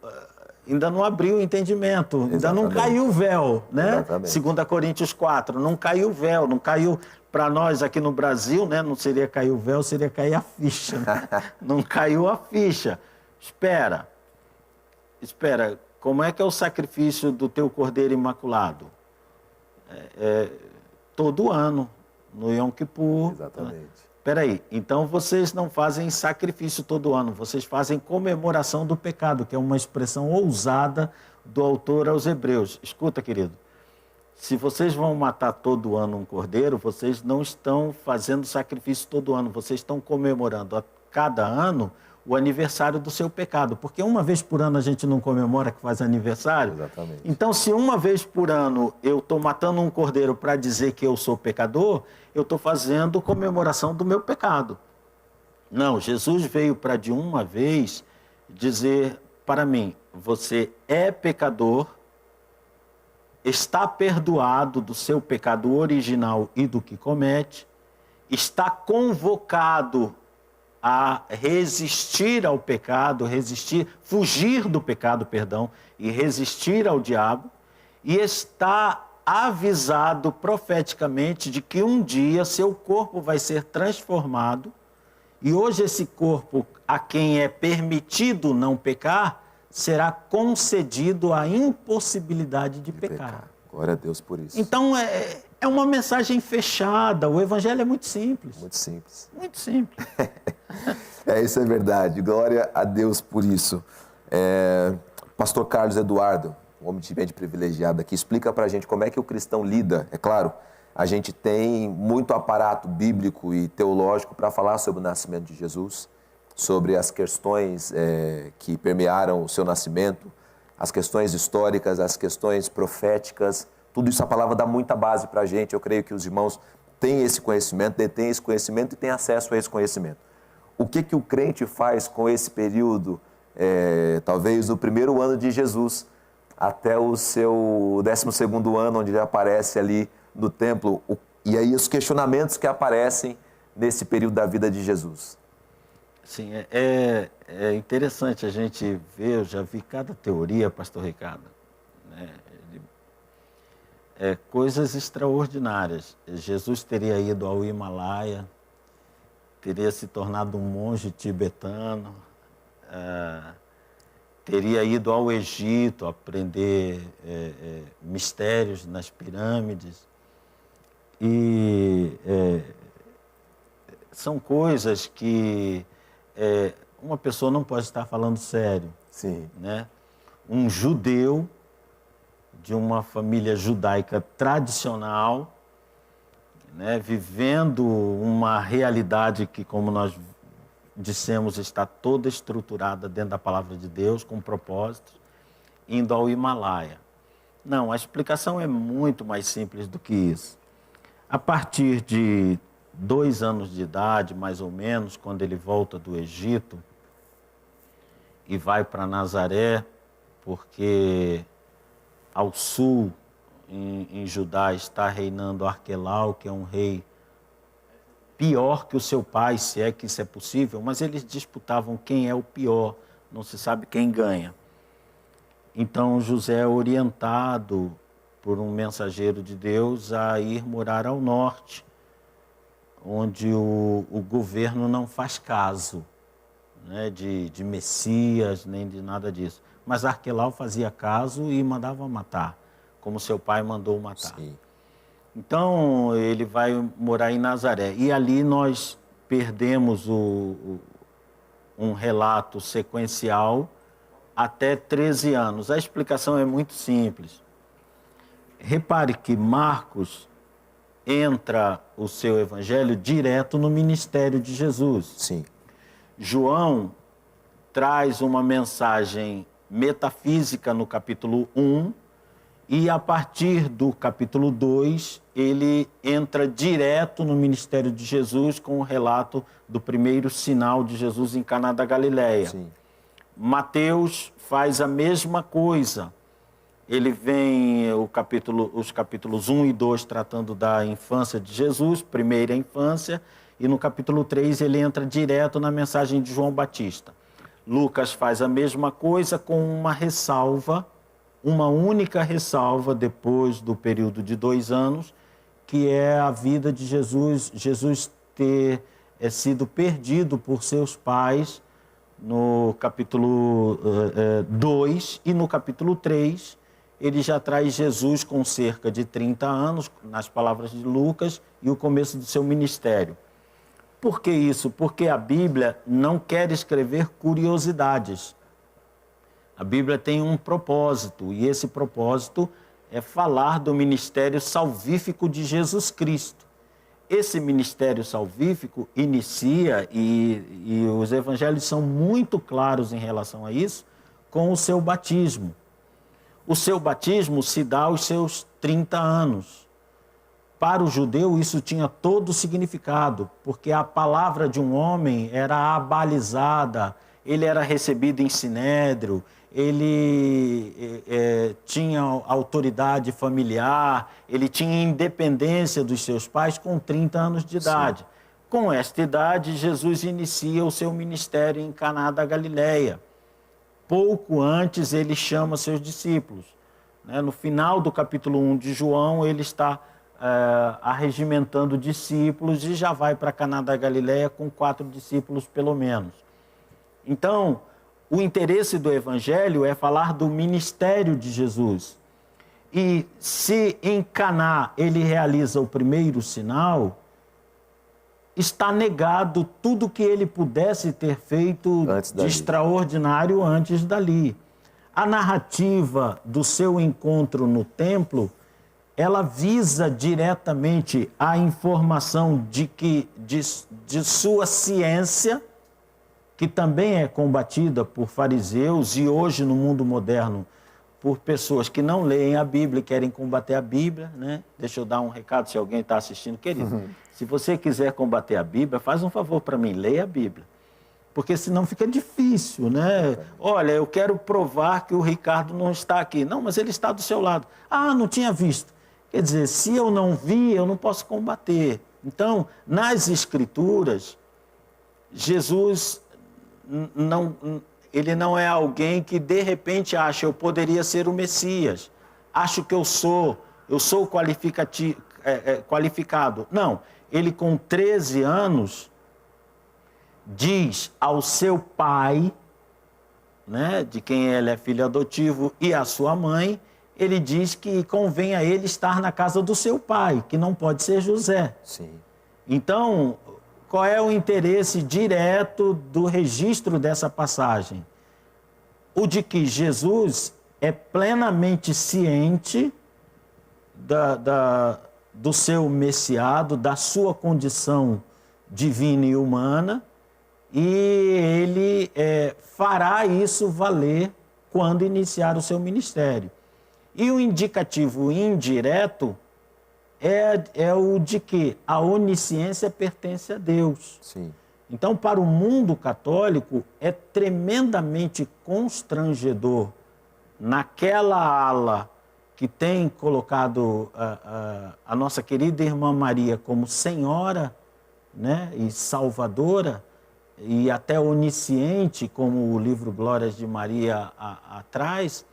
ainda não abriu o entendimento, ainda não caiu o véu, né? Exatamente. 2 Coríntios 4, não caiu o véu, não caiu... Para nós aqui no Brasil, né, não seria cair o véu, seria cair a ficha. Né? Não caiu a ficha. Espera, como é que é o sacrifício do teu Cordeiro Imaculado? Todo ano, no Yom Kippur. Exatamente. Espera aí, então vocês não fazem sacrifício todo ano, vocês fazem comemoração do pecado, que é uma expressão ousada do autor aos Hebreus. Escuta, querido. Se vocês vão matar todo ano um cordeiro, vocês não estão fazendo sacrifício todo ano, vocês estão comemorando a cada ano o aniversário do seu pecado. Porque uma vez por ano a gente não comemora que faz aniversário. Exatamente. Então, se uma vez por ano eu estou matando um cordeiro para dizer que eu sou pecador, eu estou fazendo comemoração do meu pecado. Não, Jesus veio para de uma vez dizer para mim, você é pecador, está perdoado do seu pecado original e do que comete, está convocado a resistir ao pecado, fugir do pecado, e resistir ao diabo, e está avisado profeticamente de que um dia seu corpo vai ser transformado, e hoje esse corpo, a quem é permitido não pecar, será concedido a impossibilidade de pecar. Glória a Deus por isso. Então, é uma mensagem fechada. O evangelho é muito simples. Muito simples. Muito simples. Isso é verdade. Glória a Deus por isso. Pastor Carlos Eduardo, um homem de mente privilegiado aqui, explica pra gente como é que o cristão lida. É claro, a gente tem muito aparato bíblico e teológico para falar sobre o nascimento de Jesus, sobre as questões que permearam o seu nascimento, as questões históricas, as questões proféticas, tudo isso a palavra dá muita base para a gente. Eu creio que os irmãos têm esse conhecimento, detêm esse conhecimento e têm acesso a esse conhecimento. O que o crente faz com esse período, talvez do primeiro ano de Jesus até o seu 12º ano, onde ele aparece ali no templo, e aí os questionamentos que aparecem nesse período da vida de Jesus? Sim, é interessante a gente ver, eu já vi cada teoria, pastor Ricardo, né? Coisas extraordinárias. Jesus teria ido ao Himalaia, teria se tornado um monge tibetano, teria ido ao Egito aprender mistérios nas pirâmides. E são coisas que uma pessoa não pode estar falando sério. Sim. Né? Um judeu de uma família judaica tradicional, né, vivendo uma realidade que, como nós dissemos, está toda estruturada dentro da palavra de Deus, com propósitos, indo ao Himalaia. Não, a explicação é muito mais simples do que isso. A partir de 2 anos de idade, mais ou menos, quando ele volta do Egito e vai para Nazaré, porque ao sul, em Judá, está reinando Arquelau, que é um rei pior que o seu pai, se é que isso é possível, mas eles disputavam quem é o pior, não se sabe quem ganha. Então José é orientado por um mensageiro de Deus a ir morar ao norte, onde o governo não faz caso, né, de Messias, nem de nada disso. Mas Arquelau fazia caso e mandava matar, como seu pai mandou matar. Sim. Então, ele vai morar em Nazaré. E ali nós perdemos um relato sequencial até 13 anos. A explicação é muito simples. Repare que Marcos entra o seu evangelho direto no ministério de Jesus. Sim. João traz uma mensagem metafísica no capítulo 1 e a partir do capítulo 2 ele entra direto no ministério de Jesus com o relato do primeiro sinal de Jesus em Caná da Galileia. Sim. Mateus faz a mesma coisa. Ele vem os capítulos 1 e 2 tratando da infância de Jesus, primeira infância, e no capítulo 3 ele entra direto na mensagem de João Batista. Lucas faz a mesma coisa com uma ressalva, uma única ressalva depois do período de 2 anos, que é a vida de Jesus, Jesus ter sido perdido por seus pais no capítulo 2 e no capítulo 3, ele já traz Jesus com cerca de 30 anos, nas palavras de Lucas, e o começo do seu ministério. Por que isso? Porque a Bíblia não quer escrever curiosidades. A Bíblia tem um propósito, e esse propósito é falar do ministério salvífico de Jesus Cristo. Esse ministério salvífico inicia, e os evangelhos são muito claros em relação a isso, com o seu batismo. O seu batismo se dá aos seus 30 anos. Para o judeu, isso tinha todo o significado, porque a palavra de um homem era abalizada, ele era recebido em sinédrio, ele tinha autoridade familiar, ele tinha independência dos seus pais com 30 anos de idade. Sim. Com esta idade, Jesus inicia o seu ministério em Caná da Galileia. Pouco antes, ele chama seus discípulos. No final do capítulo 1 de João, ele está arregimentando discípulos e já vai para Caná da Galileia com 4 discípulos, pelo menos. Então, o interesse do Evangelho é falar do ministério de Jesus. E se em Caná ele realiza o primeiro sinal, está negado tudo que ele pudesse ter feito de extraordinário antes dali. A narrativa do seu encontro no templo, ela visa diretamente a informação de sua ciência, que também é combatida por fariseus e hoje no mundo moderno por pessoas que não leem a Bíblia e querem combater a Bíblia, né? Deixa eu dar um recado se alguém está assistindo. Querido, se você quiser combater a Bíblia, faz um favor para mim, leia a Bíblia. Porque senão fica difícil, né? Olha, eu quero provar que o Ricardo não está aqui. Não, mas ele está do seu lado. Ah, não tinha visto. Quer dizer, se eu não vi, eu não posso combater. Então, nas Escrituras, Jesus ele não é alguém que de repente acha, eu poderia ser o Messias, acho que eu sou qualificado. Não, ele com 13 anos diz ao seu pai, né, de quem ele é filho adotivo, e à sua mãe, ele diz que convém a ele estar na casa do seu pai, que não pode ser José. Sim. Então, qual é o interesse direto do registro dessa passagem? O de que Jesus é plenamente ciente do seu messiado, da sua condição divina e humana, e ele fará isso valer quando iniciar o seu ministério. E o indicativo indireto é o de que a onisciência pertence a Deus. Sim. Então, para o mundo católico, é tremendamente constrangedor naquela ala que tem colocado a nossa querida irmã Maria como Senhora, né, e Salvadora, e até onisciente, como o livro Glórias de Maria traz,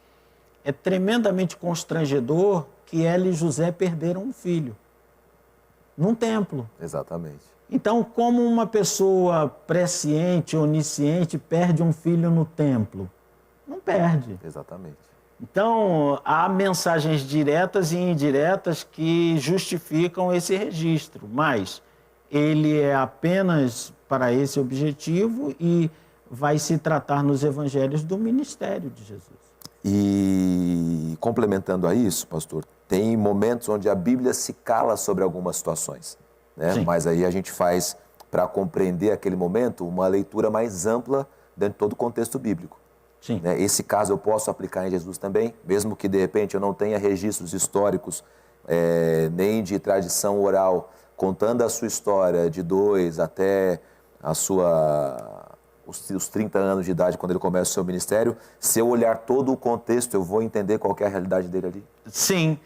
é tremendamente constrangedor que ela e José perderam um filho num templo. Exatamente. Então, como uma pessoa presciente, onisciente, perde um filho no templo? Não perde. Exatamente. Então, há mensagens diretas e indiretas que justificam esse registro, mas ele é apenas para esse objetivo e vai se tratar nos evangelhos do ministério de Jesus. E complementando a isso, pastor, tem momentos onde a Bíblia se cala sobre algumas situações, né? Mas aí a gente faz, para compreender aquele momento, uma leitura mais ampla dentro de todo o contexto bíblico. Sim. Né? Esse caso eu posso aplicar em Jesus também, mesmo que de repente eu não tenha registros históricos, nem de tradição oral, contando a sua história de 2 até os 30 anos de idade, quando ele começa o seu ministério. Se eu olhar todo o contexto, eu vou entender qual que é a realidade dele ali? Sim.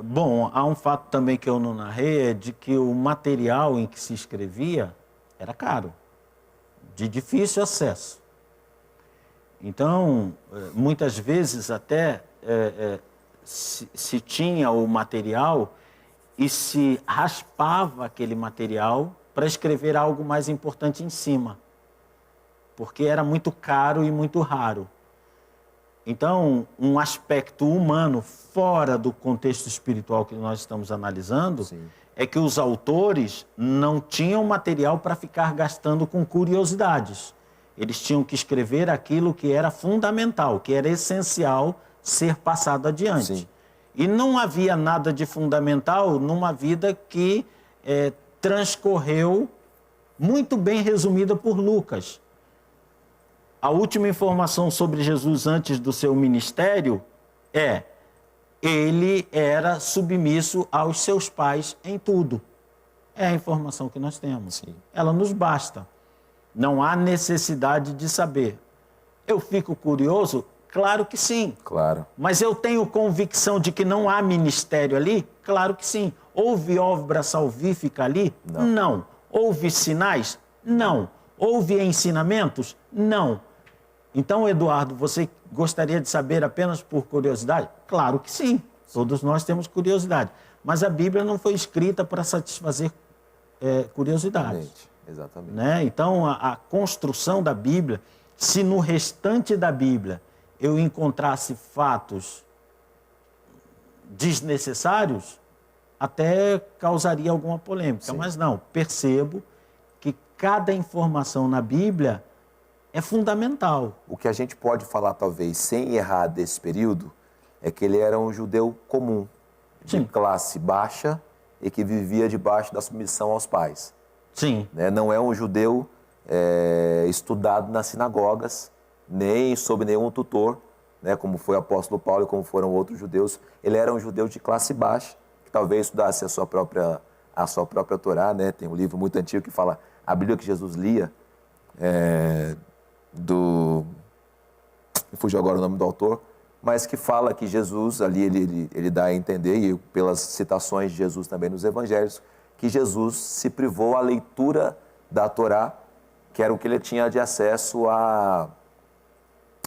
Bom, há um fato também que eu não narrei, é de que o material em que se escrevia era caro, de difícil acesso. Então, muitas vezes até se tinha o material e se raspava aquele material para escrever algo mais importante em cima, porque era muito caro e muito raro. Então, um aspecto humano fora do contexto espiritual que nós estamos analisando, sim, é que os autores não tinham material para ficar gastando com curiosidades. Eles tinham que escrever aquilo que era fundamental, que era essencial ser passado adiante. Sim. E não havia nada de fundamental numa vida que transcorreu muito bem resumida por Lucas. A última informação sobre Jesus antes do seu ministério é: ele era submisso aos seus pais em tudo. É a informação que nós temos. Sim. Ela nos basta. Não há necessidade de saber. Eu fico curioso? Claro que sim. Claro. Mas eu tenho convicção de que não há ministério ali? Claro que sim. Houve obra salvífica ali? Não. Não. Houve sinais? Não. Houve ensinamentos? Não. Então, Eduardo, você gostaria de saber apenas por curiosidade? Claro que sim. Todos nós temos curiosidade. Mas a Bíblia não foi escrita para satisfazer curiosidades. Exatamente. Né? Então, a construção da Bíblia, se no restante da Bíblia eu encontrasse fatos desnecessários, até causaria alguma polêmica. Sim. Mas não, percebo que cada informação na Bíblia é fundamental. O que a gente pode falar, talvez, sem errar desse período, é que ele era um judeu comum, de Sim. classe baixa e que vivia debaixo da submissão aos pais. Sim. Né? Não é um judeu estudado nas sinagogas, nem sob nenhum tutor, né? Como foi o apóstolo Paulo e como foram outros judeus. Ele era um judeu de classe baixa, que talvez estudasse a sua própria Torá, né? Tem um livro muito antigo que fala a Bíblia que Jesus lia, fugiu agora o nome do autor, mas que fala que Jesus, ali ele dá a entender, e pelas citações de Jesus também nos evangelhos, que Jesus se privou à leitura da Torá, que era o que ele tinha de acesso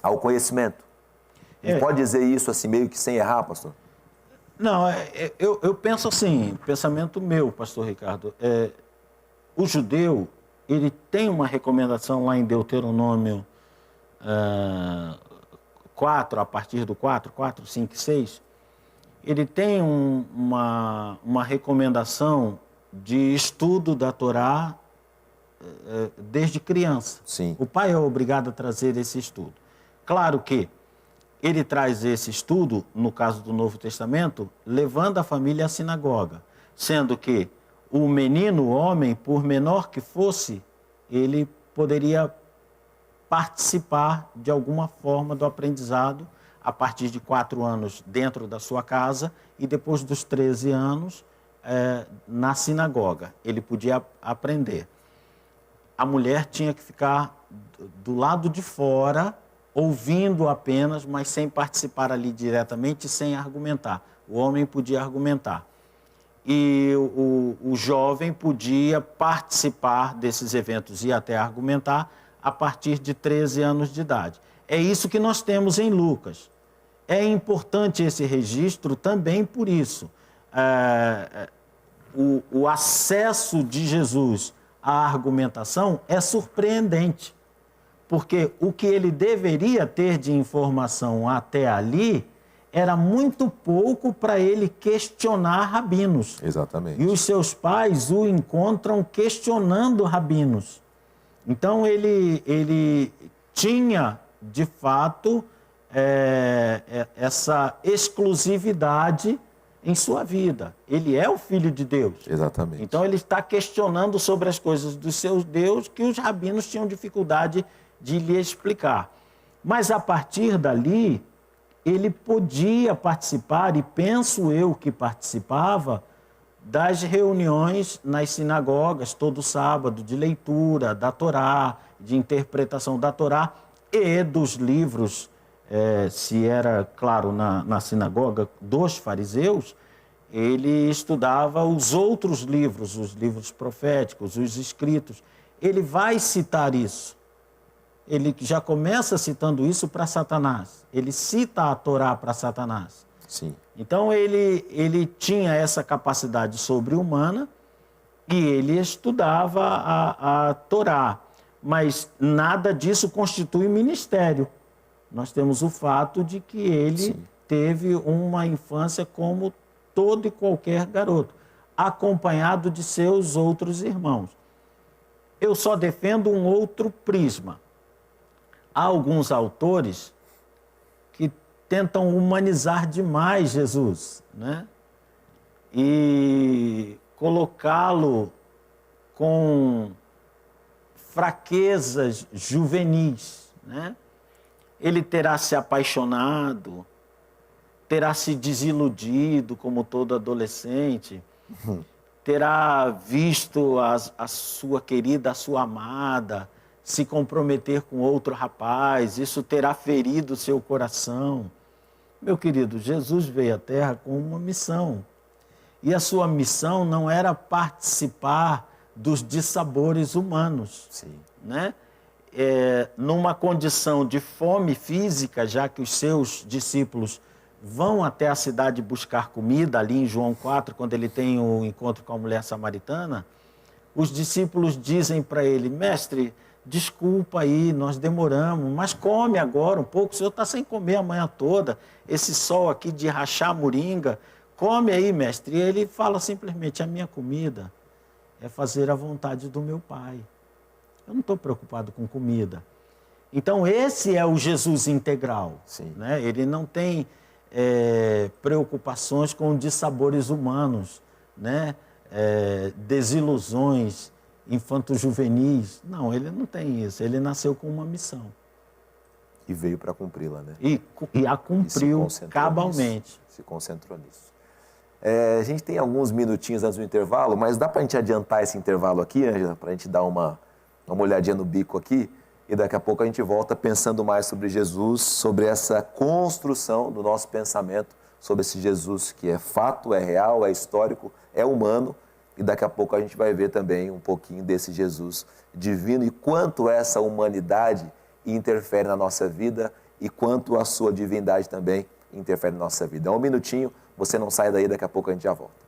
ao conhecimento. Não pode dizer isso assim meio que sem errar, pastor? Não, eu penso assim, pensamento meu, pastor Ricardo, o judeu, ele tem uma recomendação lá em Deuteronômio 4, a partir do 4, 5 e 6, ele tem uma recomendação de estudo da Torá desde criança. Sim. O pai é obrigado a trazer esse estudo. Claro que ele traz esse estudo, no caso do Novo Testamento, levando a família à sinagoga, sendo que o menino, o homem, por menor que fosse, ele poderia participar de alguma forma do aprendizado a partir de 4 anos dentro da sua casa e depois dos 13 anos na sinagoga. Ele podia aprender. A mulher tinha que ficar do lado de fora, ouvindo apenas, mas sem participar ali diretamente, sem argumentar. O homem podia argumentar. E o jovem podia participar desses eventos e até argumentar a partir de 13 anos de idade. É isso que nós temos em Lucas. É importante esse registro também por isso. O acesso de Jesus à argumentação é surpreendente, porque o que ele deveria ter de informação até ali era muito pouco para ele questionar rabinos. Exatamente. E os seus pais o encontram questionando rabinos. Então, ele tinha, de fato, essa exclusividade em sua vida. Ele é o Filho de Deus. Exatamente. Então, ele está questionando sobre as coisas do seu Deus que os rabinos tinham dificuldade de lhe explicar. Mas, a partir dali, ele podia participar, e penso eu que participava, das reuniões nas sinagogas todo sábado, de leitura da Torá, de interpretação da Torá e dos livros, se era, claro, na sinagoga dos fariseus, ele estudava os outros livros, os livros proféticos, os escritos. Ele vai citar isso. ele já começa citando isso para Satanás. Ele cita a Torá para Satanás. Sim. Então, ele tinha essa capacidade sobre-humana e ele estudava a Torá. Mas nada disso constitui ministério. Nós temos o fato de que ele teve uma infância como todo e qualquer garoto, acompanhado de seus outros irmãos. Eu só defendo um outro prisma. Há alguns autores que tentam humanizar demais Jesus, né? E colocá-lo com fraquezas juvenis, né? Ele terá se apaixonado, terá se desiludido, como todo adolescente, terá visto a sua querida, a sua amada, se comprometer com outro rapaz, isso terá ferido seu coração. Meu querido, Jesus veio à Terra com uma missão. E a sua missão não era participar dos dissabores humanos, né? Numa condição de fome física, já que os seus discípulos vão até a cidade buscar comida, ali em João 4, quando ele tem o encontro com a mulher samaritana, os discípulos dizem para ele: mestre, desculpa aí, nós demoramos, mas come agora um pouco, o senhor está sem comer a manhã toda, esse sol aqui de rachar moringa, come aí, mestre. E ele fala simplesmente: a minha comida é fazer a vontade do meu Pai. Eu não estou preocupado com comida. Então, esse é o Jesus integral, né? Ele não tem preocupações com dissabores humanos, né? Desilusões infanto-juvenis. Não, ele não tem isso. Ele nasceu com uma missão. E veio para cumpri-la, né? E a cumpriu cabalmente. Se concentrou nisso. A gente tem alguns minutinhos antes do intervalo, mas dá para a gente adiantar esse intervalo aqui, Ângela, para a gente dar uma olhadinha no bico aqui, e daqui a pouco a gente volta pensando mais sobre Jesus, sobre essa construção do nosso pensamento, sobre esse Jesus que é fato, é real, é histórico, é humano, e daqui a pouco a gente vai ver também um pouquinho desse Jesus divino e quanto essa humanidade interfere na nossa vida e quanto a sua divindade também interfere na nossa vida. Um minutinho, você não sai daí, daqui a pouco a gente já volta.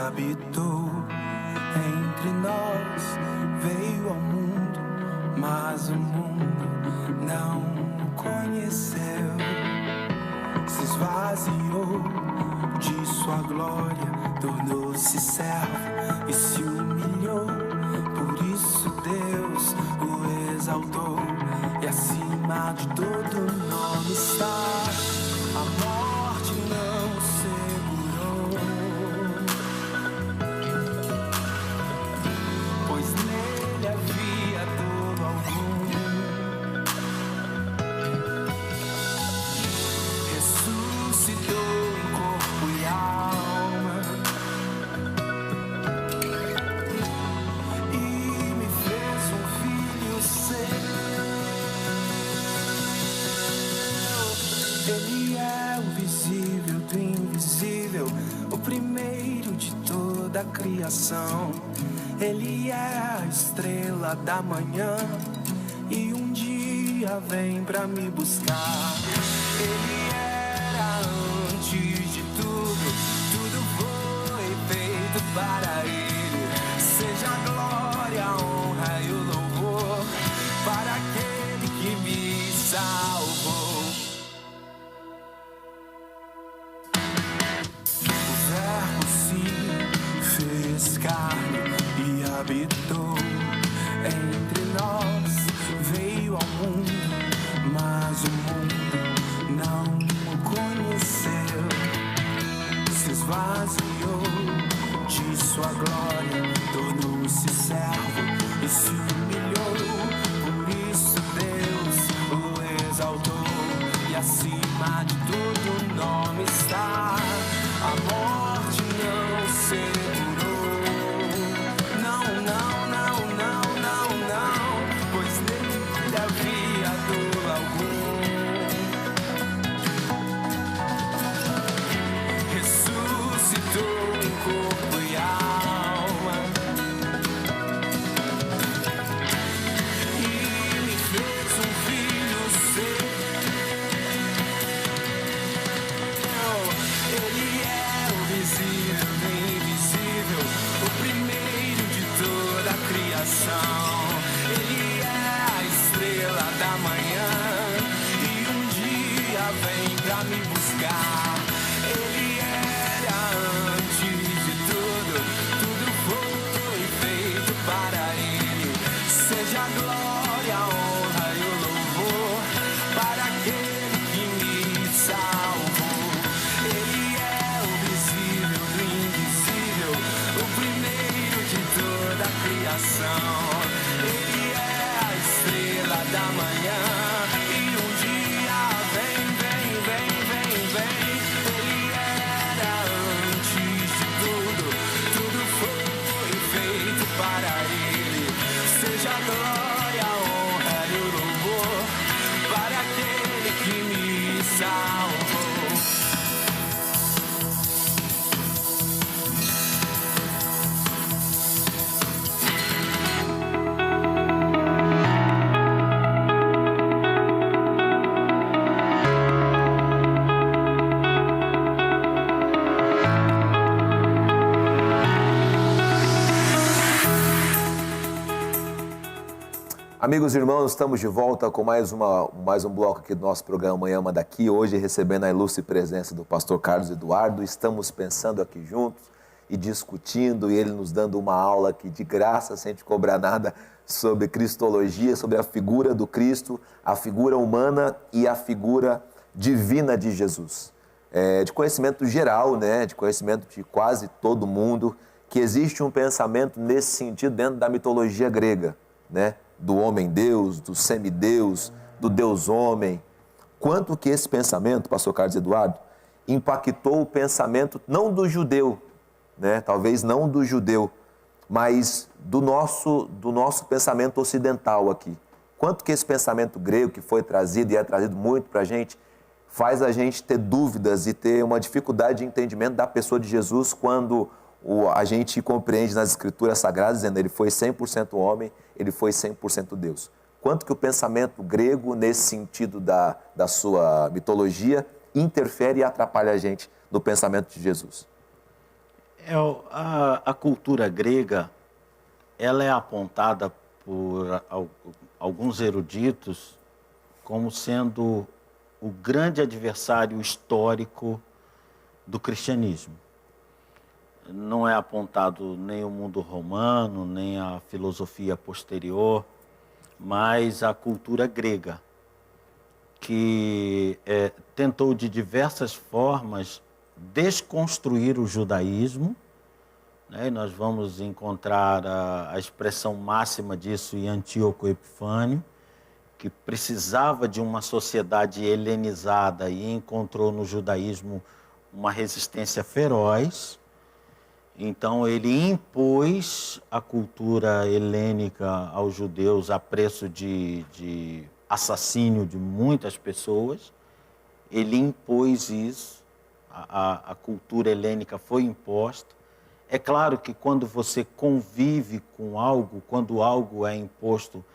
Habitou entre nós, veio ao mundo, mas o mundo não o conheceu. Se esvaziou de sua glória, tornou-se servo e se humilhou. Por isso Deus o exaltou e acima de todo nome está. A morte não o segurou, pois nele havia todo algum. Ressuscitou em corpo e alma e me fez um filho seu. Ele é o visível do invisível, o primeiro de toda a criação. Ele é a estrela da manhã e um dia vem pra me buscar. Ele era antes de tudo, tudo foi feito para ele. Seja a glória, a honra e o louvor para aquele que me salvou. O Verbo se fez carne e habitou entre nós, veio ao mundo, esvaziou de sua glória, tornou-se servo e se humilhou. Por isso Deus o exaltou e acima de tudo o nome está. A morte não segurou. Não, não, não, não, não, não, pois nele havia dor algum. Ressuscitou em corpo e alma e me fez um filho seu. Ele é o visível do invisível, o primeiro de toda a criação. Ele é a estrela da manhã e um dia vem pra me buscar. Ele era antes de tudo, tudo foi feito para ele. Seja a glória, a honra e o louvor para aquele que me salvou. Ele é o visível do invisível, o primeiro de toda a criação. Ele é a estrela da manhã e um dia vem, vem, vem, vem, vem. Ele era antes de tudo, tudo foi feito para ele. Seja a glória, a honra e o louvor para aquele que me salvou. Amigos e irmãos, estamos de volta com mais um bloco aqui do nosso programa Manhã Manda Aqui. Hoje recebendo a ilustre presença do pastor Carlos Eduardo. Estamos pensando aqui juntos e discutindo e ele nos dando uma aula aqui de graça, sem te cobrar nada, sobre cristologia, sobre a figura do Cristo, a figura humana e a figura divina de Jesus. De conhecimento geral, né, de conhecimento de quase todo mundo, que existe um pensamento nesse sentido dentro da mitologia grega, né? Do homem-deus, do semideus, do deus-homem. Quanto que esse pensamento, pastor Carlos Eduardo, impactou o pensamento não do judeu, né? Talvez não do judeu, mas do nosso pensamento ocidental aqui. Quanto que esse pensamento grego que foi trazido e é trazido muito para a gente, faz a gente ter dúvidas e ter uma dificuldade de entendimento da pessoa de Jesus quando a gente compreende nas Escrituras Sagradas, dizendo ele foi 100% homem, ele foi 100% Deus. Quanto que o pensamento grego, nesse sentido da sua mitologia, interfere e atrapalha a gente no pensamento de Jesus? A cultura grega, ela é apontada por alguns eruditos como sendo o grande adversário histórico do cristianismo. Não é apontado nem o mundo romano, nem a filosofia posterior, mas a cultura grega, que tentou de diversas formas desconstruir o judaísmo, né? E nós vamos encontrar a expressão máxima disso em Antíoco Epifânio, que precisava de uma sociedade helenizada e encontrou no judaísmo uma resistência feroz. Então ele impôs a cultura helênica aos judeus a preço de assassínio de muitas pessoas. Ele impôs isso, a cultura helênica foi imposta. É claro que quando você convive com algo, quando algo é imposto,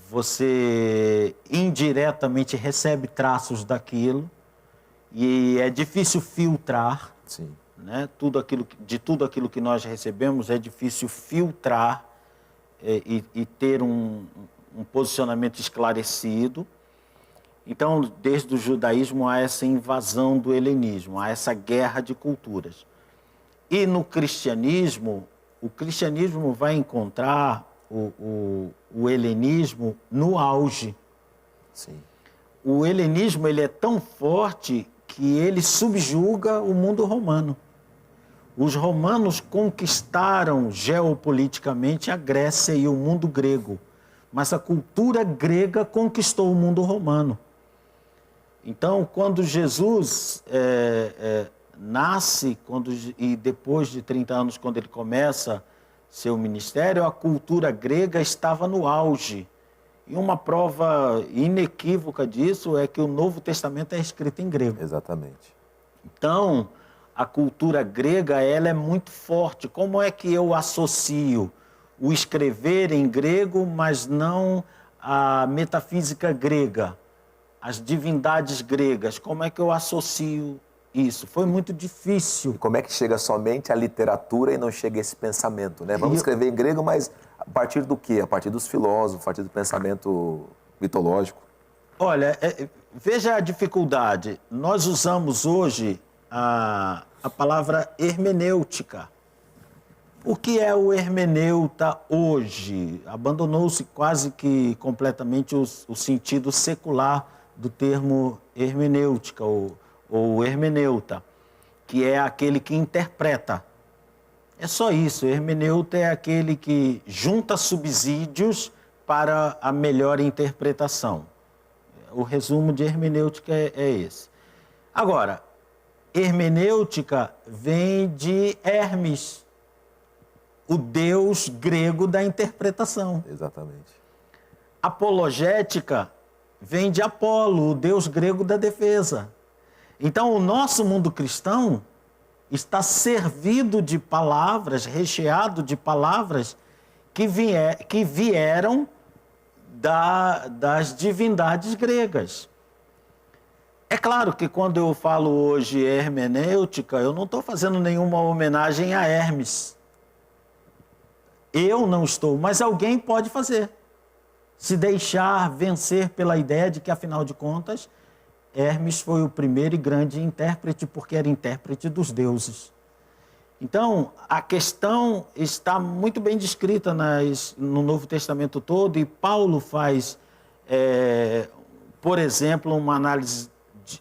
você indiretamente recebe traços daquilo e é difícil filtrar. Sim. Né? Tudo aquilo que nós recebemos é difícil filtrar e ter um posicionamento esclarecido. Então, desde o judaísmo há essa invasão do helenismo, há essa guerra de culturas. E no cristianismo, o cristianismo vai encontrar o helenismo no auge. Sim. O helenismo ele é tão forte que ele subjuga o mundo romano. Os romanos conquistaram geopoliticamente a Grécia e o mundo grego, mas a cultura grega conquistou o mundo romano. Então, quando Jesus nasce, e depois de 30 anos, quando ele começa seu ministério, a cultura grega estava no auge. E uma prova inequívoca disso é que o Novo Testamento é escrito em grego. Exatamente. Então, a cultura grega, ela é muito forte. Como é que eu associo o escrever em grego, mas não a metafísica grega, as divindades gregas? Como é que eu associo isso? Foi muito difícil. E como é que chega somente a literatura e não chega esse pensamento, né? Vamos escrever em grego, mas a partir do quê? A partir dos filósofos, a partir do pensamento mitológico? Olha, veja a dificuldade. Nós usamos hoje a palavra hermenêutica. O que é o hermeneuta hoje? Abandonou-se quase que completamente o sentido secular do termo hermenêutica ou hermeneuta, que é aquele que interpreta. É só isso, hermeneuta é aquele que junta subsídios para a melhor interpretação. O resumo de hermenêutica é esse. Agora, hermenêutica vem de Hermes, o deus grego da interpretação. Exatamente. Apologética vem de Apolo, o deus grego da defesa. Então, o nosso mundo cristão está servido de palavras, recheado de palavras que vieram das divindades gregas. É claro que quando eu falo hoje hermenêutica, eu não estou fazendo nenhuma homenagem a Hermes. Eu não estou, mas alguém pode fazer. Se deixar vencer pela ideia de que, afinal de contas, Hermes foi o primeiro e grande intérprete, porque era intérprete dos deuses. Então, a questão está muito bem descrita no Novo Testamento todo, e Paulo faz, por exemplo, uma análise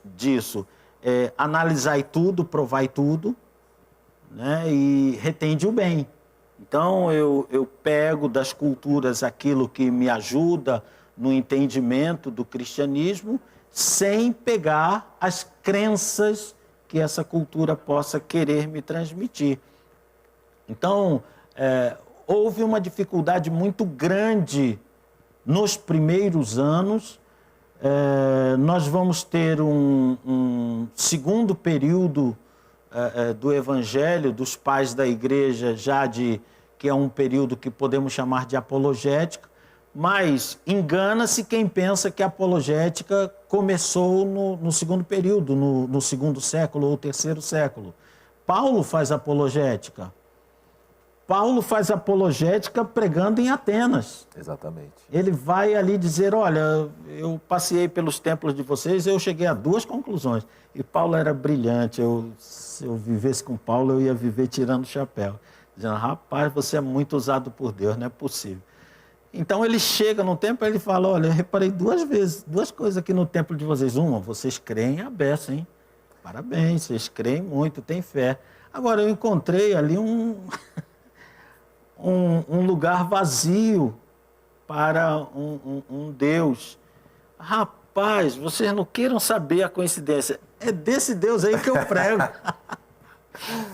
disso. Analisai tudo, provai tudo, né, e retende o bem. Então, eu pego das culturas aquilo que me ajuda no entendimento do cristianismo, sem pegar as crenças que essa cultura possa querer me transmitir. Então, houve uma dificuldade muito grande nos primeiros anos. Nós vamos ter um segundo período do Evangelho, dos pais da igreja, que é um período que podemos chamar de apologética, mas engana-se quem pensa que a apologética começou no segundo período, no segundo século ou terceiro século. Paulo faz apologética. Paulo faz apologética pregando em Atenas. Exatamente. Ele vai ali dizer, olha, eu passei pelos templos de vocês, eu cheguei a duas conclusões. E Paulo era brilhante, se eu vivesse com Paulo, eu ia viver tirando o chapéu. Dizendo, rapaz, você é muito usado por Deus, não é possível. Então ele chega no templo e ele fala, olha, eu reparei duas coisas aqui no templo de vocês. Uma, vocês creem a beça, hein? Parabéns, vocês creem muito, têm fé. Agora, eu encontrei ali um lugar vazio para um Deus. Rapaz, vocês não queiram saber a coincidência. É desse Deus aí que eu prego.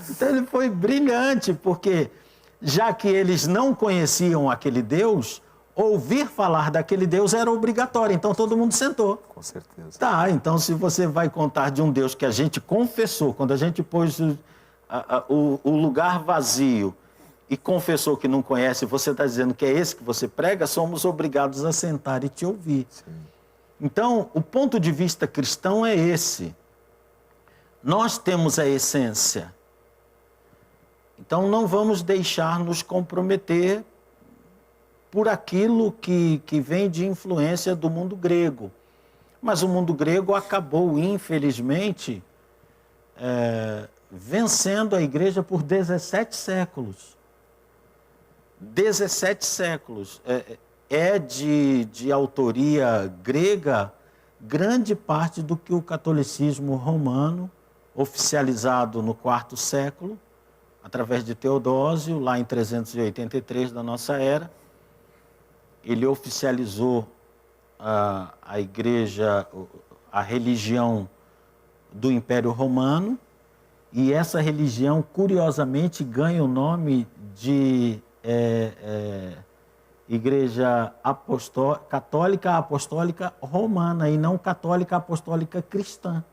Então ele foi brilhante, porque já que eles não conheciam aquele Deus, ouvir falar daquele Deus era obrigatório. Então todo mundo sentou. Com certeza. Tá, então se você vai contar de um Deus que a gente confessou, quando a gente pôs o lugar vazio e confessou que não conhece, você está dizendo que é esse que você prega, somos obrigados a sentar e te ouvir. Sim. Então, o ponto de vista cristão é esse. Nós temos a essência. Então, não vamos deixar nos comprometer por aquilo que vem de influência do mundo grego. Mas o mundo grego acabou, infelizmente, vencendo a igreja por 17 séculos. 17 séculos. De autoria grega grande parte do que o catolicismo romano, oficializado no IV século, através de Teodósio, lá em 383 da nossa era. Ele oficializou a igreja, a religião do Império Romano, e essa religião, curiosamente, ganha o nome de Igreja Católica Apostólica Romana, e não Católica Apostólica Cristã.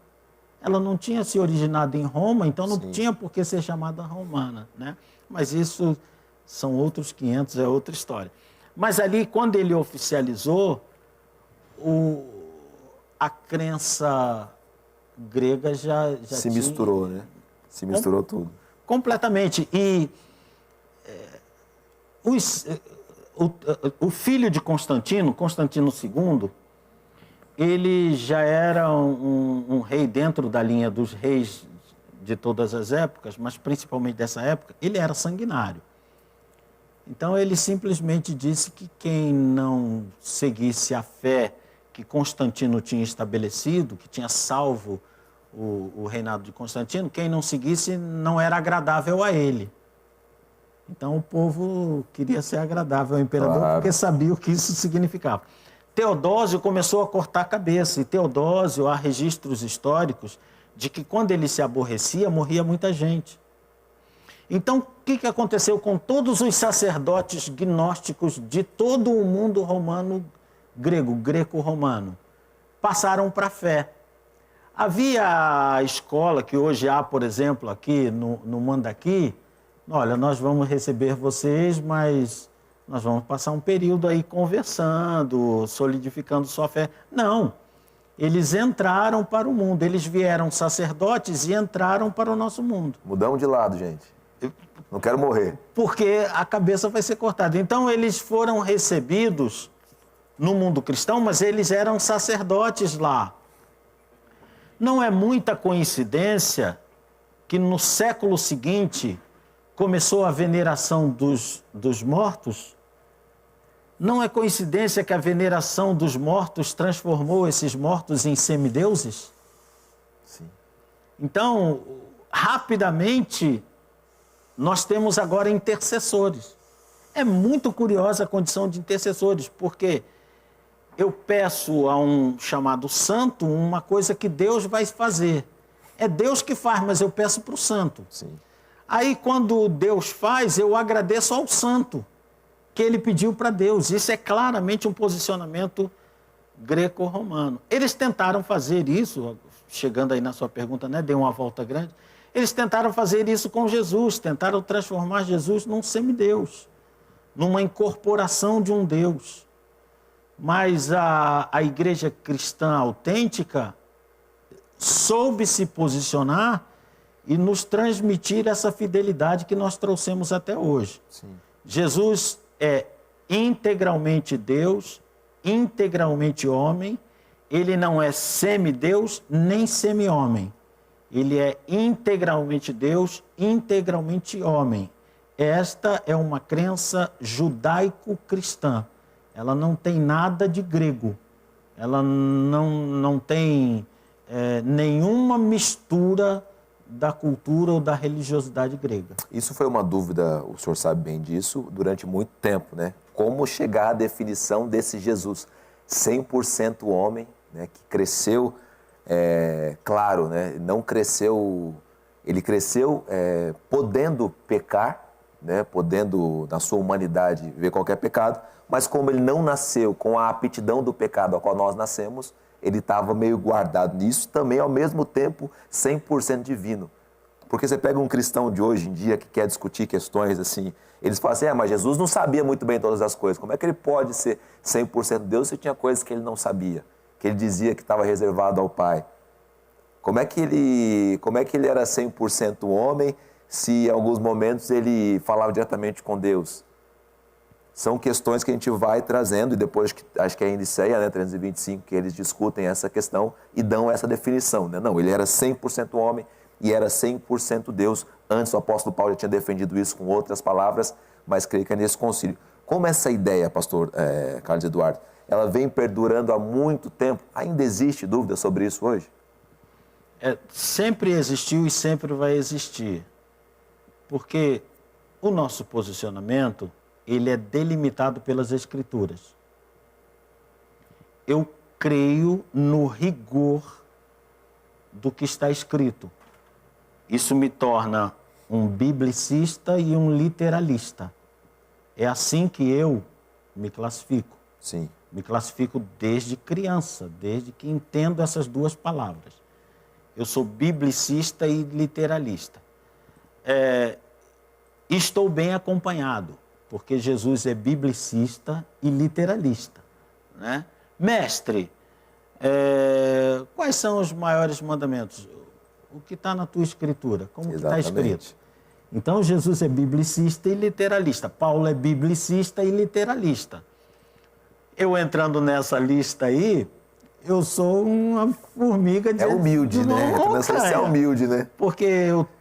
Ela não tinha se originado em Roma, então não tinha por que ser chamada romana, né? Mas isso são outros 500, é outra história. Mas ali, quando ele oficializou, a crença grega já se misturou, né? Se misturou tudo. Completamente. E o filho de Constantino, Constantino II, ele já era um rei dentro da linha dos reis de todas as épocas, mas principalmente dessa época, ele era sanguinário. Então ele simplesmente disse que quem não seguisse a fé que Constantino tinha estabelecido, que tinha salvo o reinado de Constantino, quem não seguisse não era agradável a ele. Então o povo queria ser agradável ao imperador, claro, porque sabia o que isso significava. Teodósio começou a cortar a cabeça, e Teodósio, há registros históricos de que quando ele se aborrecia, morria muita gente. Então, o que aconteceu com todos os sacerdotes gnósticos de todo o mundo romano, greco-romano? Passaram para a fé. Havia a escola que hoje há, por exemplo, aqui no Mandaqui. Olha, nós vamos receber vocês, mas nós vamos passar um período aí conversando, solidificando sua fé. Não, eles entraram para o mundo, eles vieram sacerdotes e entraram para o nosso mundo. Mudamos de lado, gente. Não quero morrer. Porque a cabeça vai ser cortada. Então eles foram recebidos no mundo cristão, mas eles eram sacerdotes lá. Não é muita coincidência que no século seguinte começou a veneração dos mortos. Não é coincidência que a veneração dos mortos transformou esses mortos em semideuses? Sim. Então, rapidamente, nós temos agora intercessores. É muito curiosa a condição de intercessores, porque eu peço a um chamado santo uma coisa que Deus vai fazer. É Deus que faz, mas eu peço para o santo. Sim. Aí, quando Deus faz, eu agradeço ao santo, que ele pediu para Deus. Isso é claramente um posicionamento greco-romano. Eles tentaram fazer isso, chegando aí na sua pergunta, né? Deu uma volta grande. Eles tentaram fazer isso com Jesus, tentaram transformar Jesus num semideus, numa incorporação de um Deus. Mas a igreja cristã autêntica soube se posicionar e nos transmitir essa fidelidade que nós trouxemos até hoje. Sim. Jesus é integralmente Deus, integralmente homem. Ele não é semideus nem semi-homem. Ele é integralmente Deus, integralmente homem. Esta é uma crença judaico-cristã. Ela não tem nada de grego. Ela não tem nenhuma mistura da cultura ou da religiosidade grega. Isso foi uma dúvida, o senhor sabe bem disso, durante muito tempo, né? Como chegar à definição desse Jesus 100% homem, né? Que cresceu, claro, né? Não cresceu, ele cresceu podendo pecar, né? Podendo, na sua humanidade, ver qualquer pecado, mas como ele não nasceu com a aptidão do pecado ao qual nós nascemos, ele estava meio guardado nisso, também ao mesmo tempo 100% divino. Porque você pega um cristão de hoje em dia que quer discutir questões assim, eles falam assim, mas Jesus não sabia muito bem todas as coisas, como é que ele pode ser 100% Deus se tinha coisas que ele não sabia, que ele dizia que estava reservado ao Pai? Como é que ele era 100% homem se em alguns momentos ele falava diretamente com Deus? São questões que a gente vai trazendo e depois, acho que é em Niceia, né, 325, que eles discutem essa questão e dão essa definição, né? Não, ele era 100% homem e era 100% Deus. Antes o apóstolo Paulo já tinha defendido isso com outras palavras, mas creio que é nesse concílio. Como essa ideia, pastor Carlos Eduardo, ela vem perdurando há muito tempo, ainda existe dúvida sobre isso hoje? Sempre existiu e sempre vai existir. Porque o nosso posicionamento, ele é delimitado pelas Escrituras. Eu creio no rigor do que está escrito. Isso me torna um biblicista e um literalista. É assim que eu me classifico. Sim. Me classifico desde criança, desde que entendo essas duas palavras. Eu sou biblicista e literalista. Estou bem acompanhado, porque Jesus é biblicista e literalista, né? Mestre, quais são os maiores mandamentos? O que está na tua escritura? Como que está escrito? Então, Jesus é biblicista e literalista. Paulo é biblicista e literalista. Eu entrando nessa lista aí, eu sou uma formiga de... É humilde, né? Você é humilde, né? Porque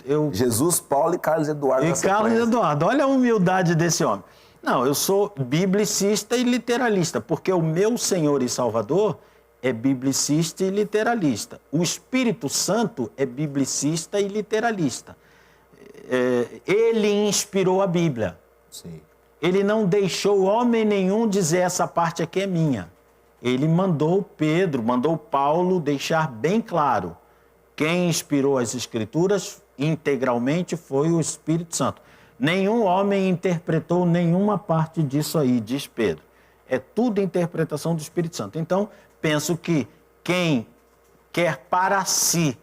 eu... Jesus, Paulo e Carlos Eduardo. E Carlos Eduardo, olha a humildade desse homem. Não, eu sou biblicista e literalista, porque o meu Senhor e Salvador é biblicista e literalista. O Espírito Santo é biblicista e literalista. Ele inspirou a Bíblia. Sim. Ele não deixou homem nenhum dizer essa parte aqui é minha. Ele mandou Pedro, mandou Paulo deixar bem claro. Quem inspirou as Escrituras integralmente foi o Espírito Santo. Nenhum homem interpretou nenhuma parte disso aí, diz Pedro. É tudo interpretação do Espírito Santo. Então, penso que quem quer para si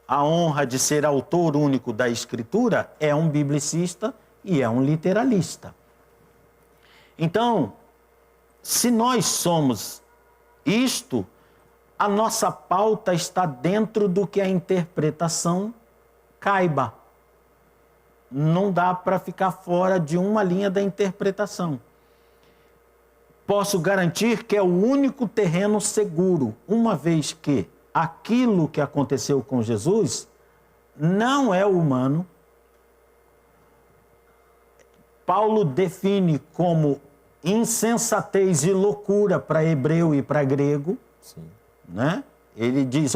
a honra de ser autor único da Escritura é um biblicista e é um literalista. Então, se nós somos isto, a nossa pauta está dentro do que a interpretação caiba. Não dá para ficar fora de uma linha da interpretação. Posso garantir que é o único terreno seguro, uma vez que aquilo que aconteceu com Jesus não é humano. Paulo define como insensatez e ou para hebreu e para grego. Sim. Né? Ele diz,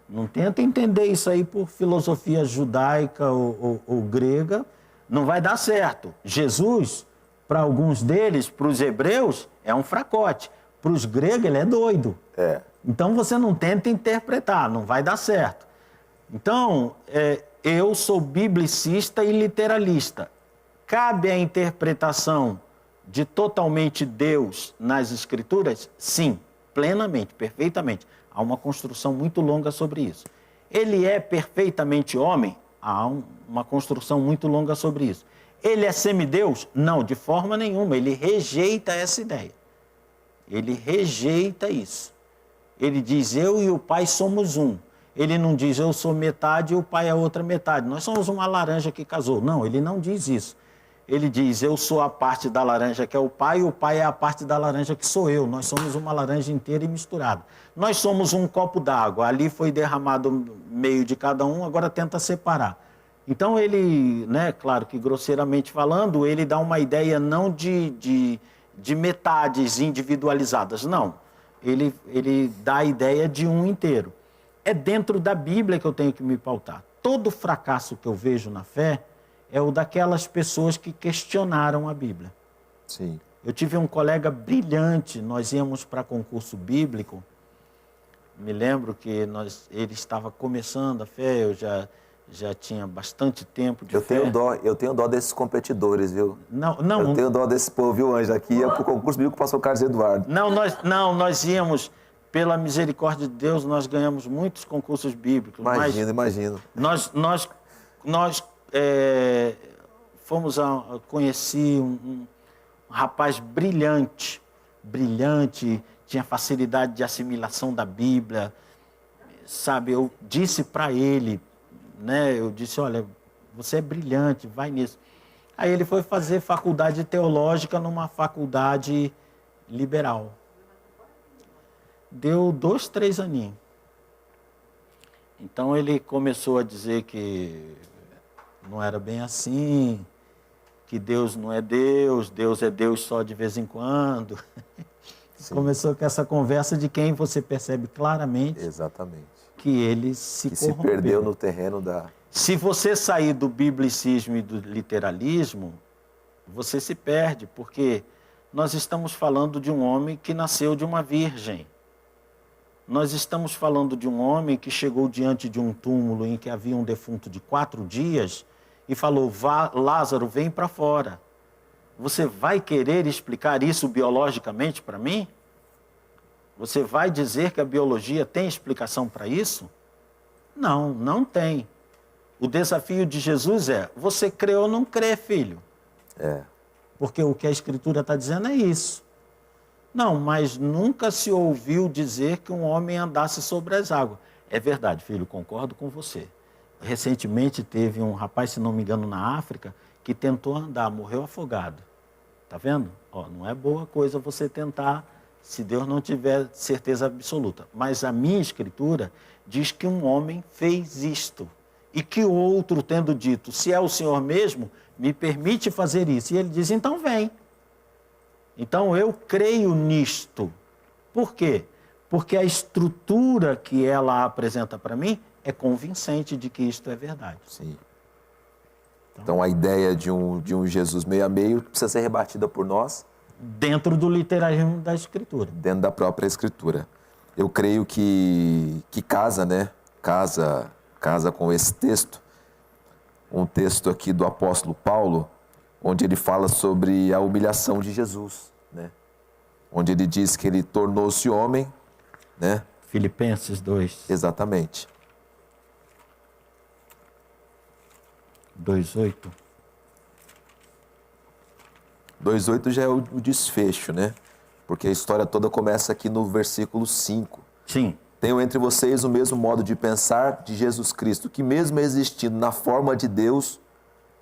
não tenta entender isso aí por filosofia judaica ou grega, não vai dar certo. Jesus, para alguns deles, para os hebreus, é um fracote. Para os gregos, ele é doido. Então, você não tenta interpretar, não vai dar certo. Então, eu sou biblicista e literalista. Cabe a interpretação de totalmente Deus nas Escrituras? Sim, plenamente, perfeitamente. Há uma construção muito longa sobre isso. Ele é perfeitamente homem? Há uma construção muito longa sobre isso. Ele é semideus? Não, de forma nenhuma. Ele rejeita essa ideia. Ele rejeita isso. Ele diz, eu e o Pai somos um. Ele não diz, eu sou metade e o Pai é outra metade. Nós somos uma laranja que casou. Não, ele não diz isso. Ele diz, eu sou a parte da laranja que é o Pai e o Pai é a parte da laranja que sou eu. Nós somos uma laranja inteira e misturada. Nós somos um copo d'água. Ali foi derramado meio de cada um, agora tenta separar. Então ele, claro que grosseiramente falando, ele dá uma ideia não de metades individualizadas, não. Ele dá a ideia de um inteiro. É dentro da Bíblia que eu tenho que me pautar. Todo fracasso que eu vejo na fé é o daquelas pessoas que questionaram a Bíblia. Sim. Eu tive um colega brilhante, nós íamos para concurso bíblico, me lembro que ele estava começando a fé, eu já tinha bastante tempo de fé. Eu tenho dó desses competidores, viu? Não. Eu tenho dó desse povo, viu, Ângela? Aqui ia para o concurso bíblico, passou o Carlos Eduardo. Nós íamos, pela misericórdia de Deus, nós ganhamos muitos concursos bíblicos. Imagino. Nós conheci um rapaz brilhante, tinha facilidade de assimilação da Bíblia, sabe? Eu disse para ele, eu disse, olha, você é brilhante, vai nisso. Aí ele foi fazer faculdade teológica numa faculdade liberal. Deu 2, 3 aninhos. Então ele começou a dizer que não era bem assim, que Deus não é Deus, Deus é Deus só de vez em quando. Sim. Começou com essa conversa de quem você percebe claramente. Exatamente. Que ele se corrompeu. Se perdeu no terreno da Se você sair do biblicismo e do literalismo, você se perde, porque nós estamos falando de um homem que nasceu de uma virgem. Nós estamos falando de um homem que chegou diante de um túmulo em que havia um defunto de 4 dias e falou: Lázaro, vem para fora. Você vai querer explicar isso biologicamente para mim? Você vai dizer que a biologia tem explicação para isso? Não, não tem. O desafio de Jesus é: você crê ou não crê, filho? Porque o que a Escritura está dizendo é isso. Não, mas nunca se ouviu dizer que um homem andasse sobre as águas. É verdade, filho, concordo com você. Recentemente teve um rapaz, se não me engano, na África, que tentou andar, morreu afogado. Tá vendo? Não é boa coisa você tentar, se Deus não tiver certeza absoluta. Mas a minha Escritura diz que um homem fez isto. E que o outro, tendo dito: se é o Senhor mesmo, me permite fazer isso. E ele diz: então vem. Então eu creio nisto. Por quê? Porque a estrutura que ela apresenta para mim é convincente de que isto é verdade. Sim. Então a ideia de um Jesus meio a meio precisa ser rebatida por nós. Dentro do literalismo da Escritura. Dentro da própria Escritura. Eu creio que casa, né? Casa com esse texto. Um texto aqui do apóstolo Paulo, onde ele fala sobre a humilhação de Jesus, né? Onde ele diz que ele tornou-se homem, né? Filipenses 2. Exatamente. 2:8. 2:8 já é o desfecho, né? Porque a história toda começa aqui no versículo 5. Sim. Tenho entre vocês o mesmo modo de pensar de Jesus Cristo, que mesmo existindo na forma de Deus,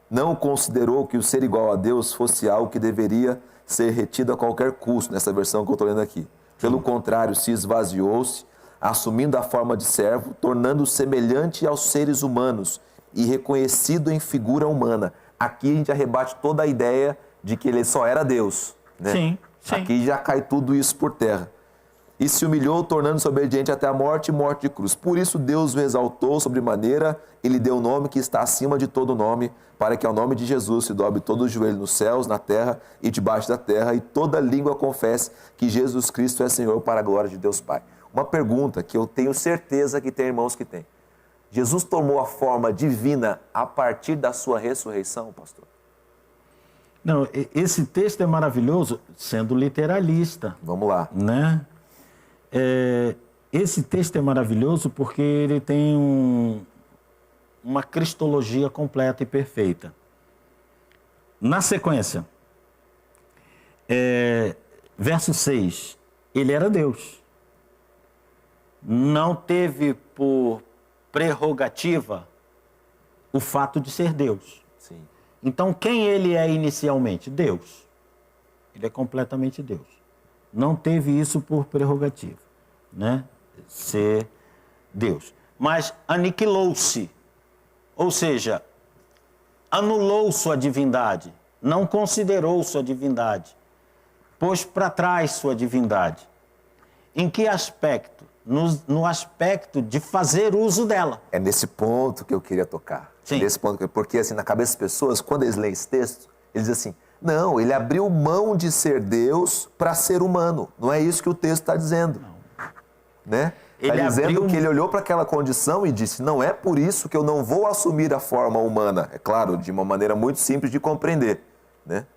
não considerou que o ser igual a Deus fosse algo que deveria ser retido a qualquer custo, nessa versão que eu estou lendo aqui. Pelo contrário, se esvaziou-se, assumindo a forma de servo, tornando-se semelhante aos seres humanos e reconhecido em figura humana. Aqui a gente já rebate toda a ideia de que ele só era Deus, né? Sim, sim. Aqui já cai tudo isso por terra. E se humilhou, tornando-se obediente até a morte e morte de cruz. Por isso Deus o exaltou sobremaneira e lhe deu o nome que está acima de todo nome, para que ao nome de Jesus se dobre todo o joelho nos céus, na terra e debaixo da terra, e toda língua confesse que Jesus Cristo é Senhor, para a glória de Deus Pai. Uma pergunta que eu tenho certeza que tem irmãos que têm. Jesus tomou a forma divina a partir da sua ressurreição, pastor? Não, esse texto é maravilhoso, sendo literalista. Vamos lá. Né? Esse texto é maravilhoso porque ele tem uma cristologia completa e perfeita. Na sequência, verso 6, ele era Deus. Não teve por prerrogativa o fato de ser Deus. Sim. Então, quem ele é inicialmente? Deus. Ele é completamente Deus. Não teve isso por prerrogativa, né? Ser Deus. Mas aniquilou-se, ou seja, anulou sua divindade, não considerou sua divindade, pôs para trás sua divindade. Em que aspecto? No aspecto de fazer uso dela. É nesse ponto que eu queria tocar. Sim. Nesse ponto, porque assim, na cabeça das pessoas, quando eles leem esse texto, eles dizem assim: não, ele abriu mão de ser Deus para ser humano. Não é isso que o texto está dizendo. Não. Né? Está dizendo que ele olhou para aquela condição e disse: não é por isso que eu não vou assumir a forma humana. É claro, de uma maneira muito simples de compreender. Né?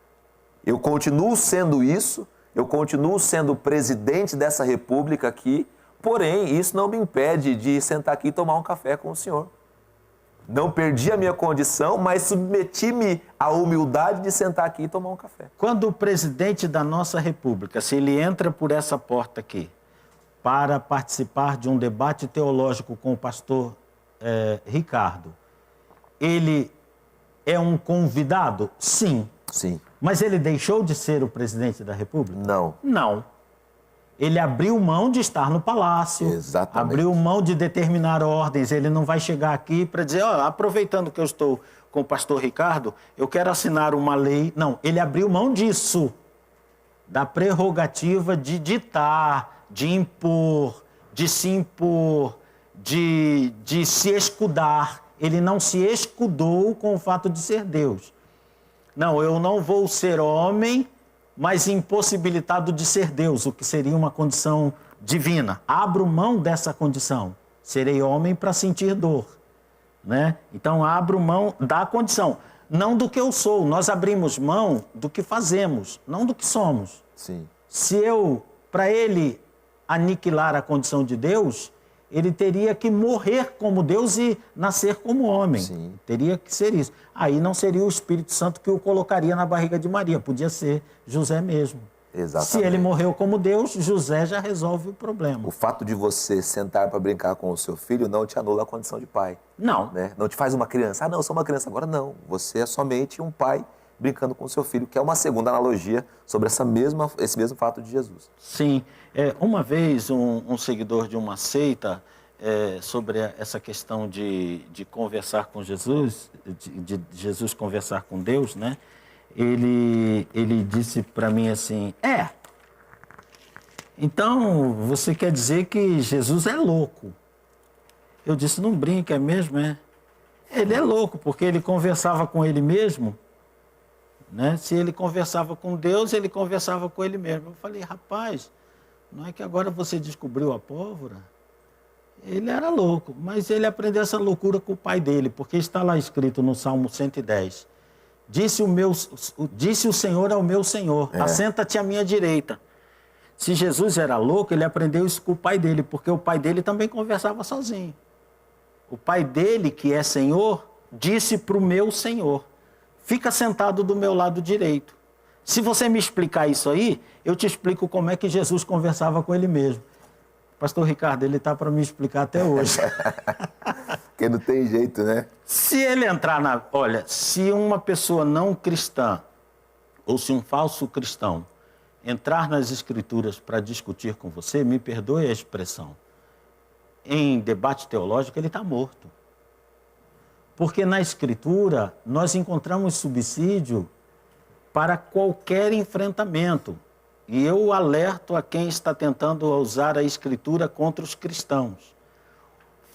Eu continuo sendo isso, eu continuo sendo presidente dessa república aqui, porém, isso não me impede de sentar aqui e tomar um café com o senhor. Não perdi a minha condição, mas submeti-me à humildade de sentar aqui e tomar um café. Quando o presidente da nossa república, se ele entra por essa porta aqui para participar de um debate teológico com o pastor Ricardo, ele é um convidado? Sim. Sim. Mas ele deixou de ser o presidente da república? Não. Não. Ele abriu mão de estar no palácio, Exatamente. Abriu mão de determinar ordens. Ele não vai chegar aqui para dizer: aproveitando que eu estou com o pastor Ricardo, eu quero assinar uma lei. Não, ele abriu mão disso, da prerrogativa de ditar, de impor, de se impor, de se escudar. Ele não se escudou com o fato de ser Deus. Não, eu não vou ser homem, mas impossibilitado de ser Deus, o que seria uma condição divina. Abro mão dessa condição. Serei homem para sentir dor, né? Então, abro mão da condição, não do que eu sou. Nós abrimos mão do que fazemos, não do que somos. Sim. Se para ele aniquilar a condição de Deus, ele teria que morrer como Deus e nascer como homem. Sim. Teria que ser isso. Aí não seria o Espírito Santo que o colocaria na barriga de Maria, podia ser José mesmo. Exatamente. Se ele morreu como Deus, José já resolve o problema. O fato de você sentar para brincar com o seu filho não te anula a condição de pai. Não. Né? Não te faz uma criança. Ah, não, eu sou uma criança. Agora não. Você é somente um pai brincando com o seu filho, que é uma segunda analogia sobre esse mesmo fato de Jesus. Sim. Uma vez, um seguidor de uma seita, sobre essa questão de conversar com Jesus, de Jesus conversar com Deus, né? Ele disse para mim assim, então você quer dizer que Jesus é louco? Eu disse, não brinca, é mesmo, Ele é louco, porque ele conversava com ele mesmo, né? Se ele conversava com Deus, ele conversava com ele mesmo. Eu falei, rapaz, não é que agora você descobriu a pólvora? Ele era louco, mas ele aprendeu essa loucura com o pai dele, porque está lá escrito no Salmo 110. Disse o Senhor ao meu Senhor, assenta-te à minha direita. Se Jesus era louco, ele aprendeu isso com o pai dele, porque o pai dele também conversava sozinho. O pai dele, que é Senhor, disse para o meu Senhor, fica sentado do meu lado direito. Se você me explicar isso aí, eu te explico como é que Jesus conversava com ele mesmo. Pastor Ricardo, ele está para me explicar até hoje. Porque não tem jeito, né? Se ele entrar Olha, se uma pessoa não cristã, ou se um falso cristão, entrar nas Escrituras para discutir com você, me perdoe a expressão, em debate teológico, ele está morto. Porque na Escritura, nós encontramos subsídio para qualquer enfrentamento. E eu alerto a quem está tentando usar a Escritura contra os cristãos.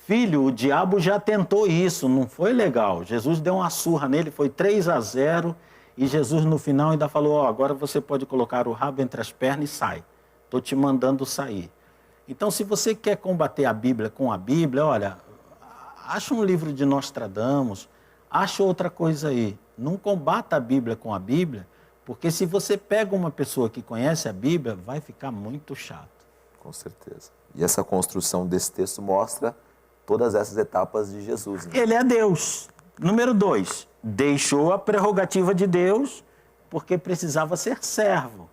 Filho, o diabo já tentou isso, não foi legal. Jesus deu uma surra nele, foi 3-0, e Jesus no final ainda falou, agora você pode colocar o rabo entre as pernas e sai. Estou te mandando sair. Então, se você quer combater a Bíblia com a Bíblia, olha, acha um livro de Nostradamus, acha outra coisa aí. Não combata a Bíblia com a Bíblia, porque se você pega uma pessoa que conhece a Bíblia, vai ficar muito chato. Com certeza. E essa construção desse texto mostra todas essas etapas de Jesus. Né? Ele é Deus. Número 2, deixou a prerrogativa de Deus porque precisava ser servo.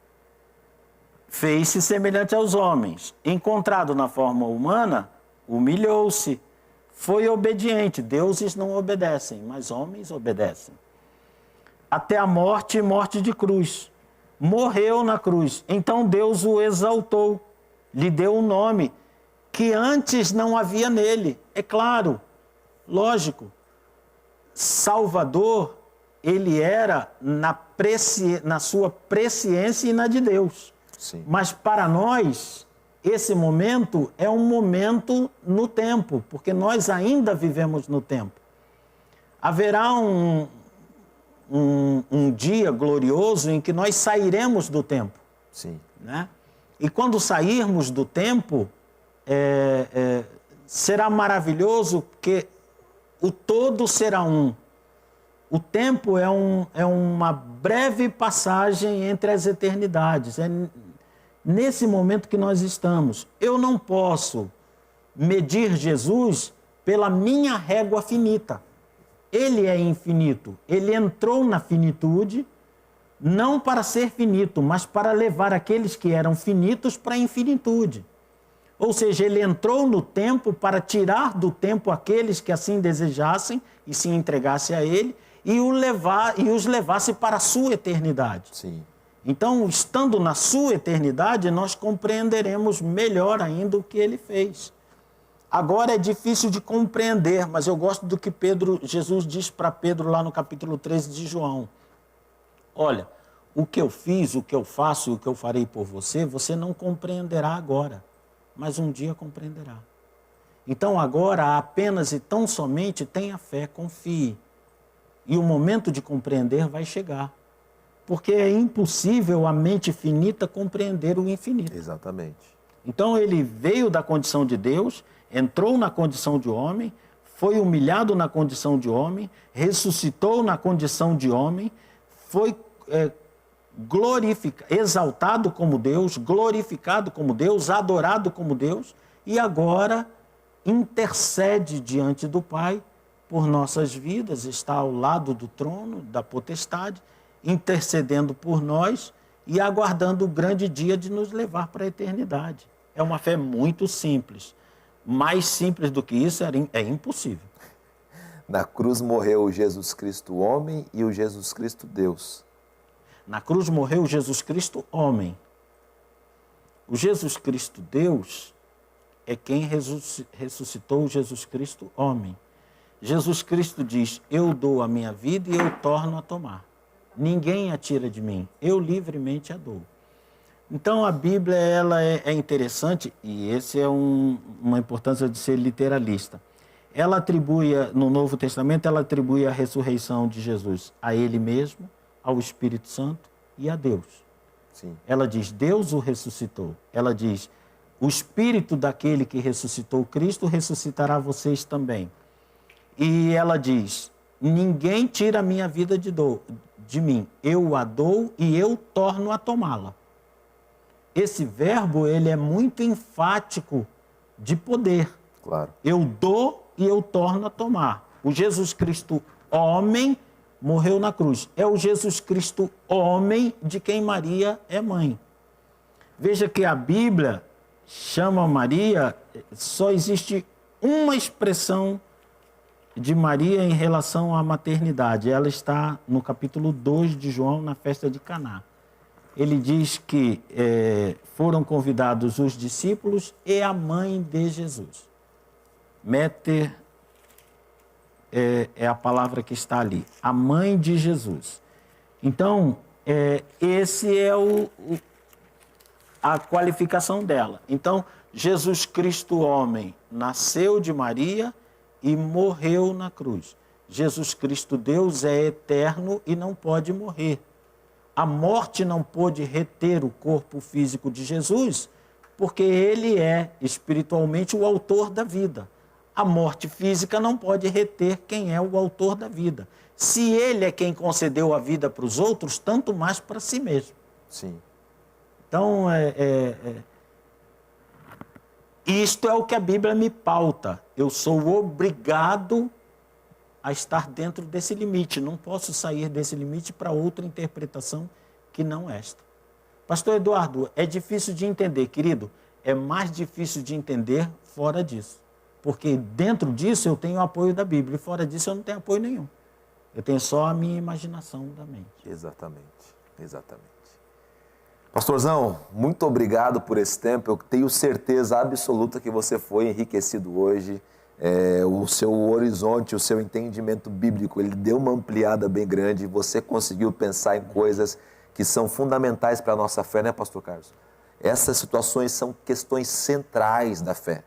Fez-se semelhante aos homens. Encontrado na forma humana, humilhou-se. Foi obediente. Deuses não obedecem, mas homens obedecem. Até a morte e morte de cruz. Morreu na cruz. Então Deus o exaltou, lhe deu um nome que antes não havia nele. É claro, lógico. Salvador, ele era na sua presciência e na de Deus. Sim. Mas para nós, esse momento é um momento no tempo, porque nós ainda vivemos no tempo. Haverá um dia glorioso em que nós sairemos do tempo. Sim. Né? E quando sairmos do tempo, será maravilhoso porque o todo será um. O tempo é uma breve passagem entre as eternidades. É nesse momento que nós estamos. Eu não posso medir Jesus pela minha régua finita. Ele é infinito. Ele entrou na finitude, não para ser finito, mas para levar aqueles que eram finitos para a infinitude. Ou seja, ele entrou no tempo para tirar do tempo aqueles que assim desejassem e se entregassem a ele e os levasse para a sua eternidade. Sim. Então, estando na sua eternidade, nós compreenderemos melhor ainda o que ele fez. Agora é difícil de compreender, mas eu gosto do que Jesus diz para Pedro lá no capítulo 13 de João. Olha, o que eu fiz, o que eu faço e o que eu farei por você, você não compreenderá agora, mas um dia compreenderá. Então agora apenas e tão somente tenha fé, confie. E o momento de compreender vai chegar. Porque é impossível a mente finita compreender o infinito. Exatamente. Então ele veio da condição de Deus, entrou na condição de homem, foi humilhado na condição de homem, ressuscitou na condição de homem, foi glorificado, exaltado como Deus, glorificado como Deus, adorado como Deus, e agora intercede diante do Pai por nossas vidas, está ao lado do trono, da potestade, intercedendo por nós e aguardando o grande dia de nos levar para a eternidade. É uma fé muito simples. Mais simples do que isso é impossível. Na cruz morreu o Jesus Cristo homem e o Jesus Cristo Deus. Na cruz morreu Jesus Cristo homem. O Jesus Cristo Deus é quem ressuscitou o Jesus Cristo homem. Jesus Cristo diz, eu dou a minha vida e eu torno a tomar. Ninguém a tira de mim, eu livremente a dou. Então a Bíblia ela é interessante, e esse é uma importância de ser literalista. Ela atribui, no Novo Testamento, ela atribui a ressurreição de Jesus a Ele mesmo, ao Espírito Santo e a Deus. Sim. Ela diz, Deus o ressuscitou. Ela diz, o Espírito daquele que ressuscitou Cristo ressuscitará vocês também. E ela diz, ninguém tira a minha vida de mim, eu a dou e eu torno a tomá-la. Esse verbo, ele é muito enfático de poder. Claro. Eu dou e eu torno a tomar. O Jesus Cristo homem morreu na cruz. É o Jesus Cristo homem de quem Maria é mãe. Veja que a Bíblia chama Maria, só existe uma expressão de Maria em relação à maternidade. Ela está no capítulo 2 de João, na festa de Caná. Ele diz que foram convidados os discípulos e a mãe de Jesus. Méter é a palavra que está ali. A mãe de Jesus. Então, esse é a qualificação dela. Então, Jesus Cristo homem nasceu de Maria e morreu na cruz. Jesus Cristo Deus é eterno e não pode morrer. A morte não pôde reter o corpo físico de Jesus, porque ele é espiritualmente o autor da vida. A morte física não pode reter quem é o autor da vida. Se ele é quem concedeu a vida para os outros, tanto mais para si mesmo. Sim. Então, isto é o que a Bíblia me pauta. Eu sou obrigado a estar dentro desse limite. Não posso sair desse limite para outra interpretação que não esta. Pastor Eduardo, é difícil de entender, querido. É mais difícil de entender fora disso. Porque dentro disso eu tenho o apoio da Bíblia. E fora disso eu não tenho apoio nenhum. Eu tenho só a minha imaginação da mente. Exatamente, exatamente. Pastorzão, muito obrigado por esse tempo. Eu tenho certeza absoluta que você foi enriquecido hoje. O seu horizonte, o seu entendimento bíblico, ele deu uma ampliada bem grande. Você conseguiu pensar em coisas que são fundamentais para a nossa fé, né, pastor Carlos? Essas situações são questões centrais da fé.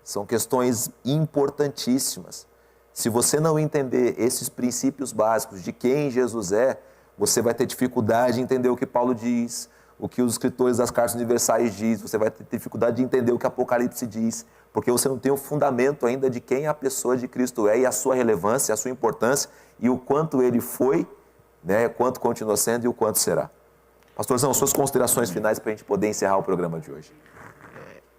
São questões importantíssimas. Se você não entender esses princípios básicos de quem Jesus é, você vai ter dificuldade de entender o que Paulo diz, o que os escritores das cartas universais dizem, você vai ter dificuldade de entender o que Apocalipse diz, porque você não tem o fundamento ainda de quem a pessoa de Cristo é e a sua relevância, a sua importância e o quanto ele foi, né, quanto continua sendo e o quanto será. Pastorzão, suas considerações finais para a gente poder encerrar o programa de hoje.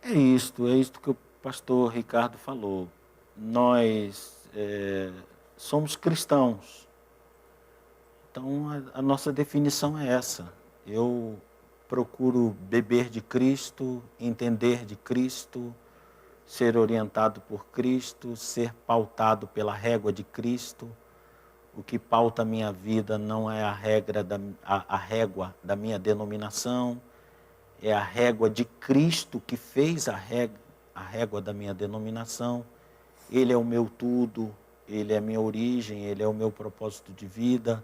É isto que o pastor Ricardo falou. Nós somos cristãos. Então, a nossa definição é essa. Eu procuro beber de Cristo, entender de Cristo, ser orientado por Cristo, ser pautado pela régua de Cristo. O que pauta a minha vida não é a régua da minha denominação, é a régua de Cristo que fez a régua da minha denominação. Ele é o meu tudo, ele é a minha origem, ele é o meu propósito de vida.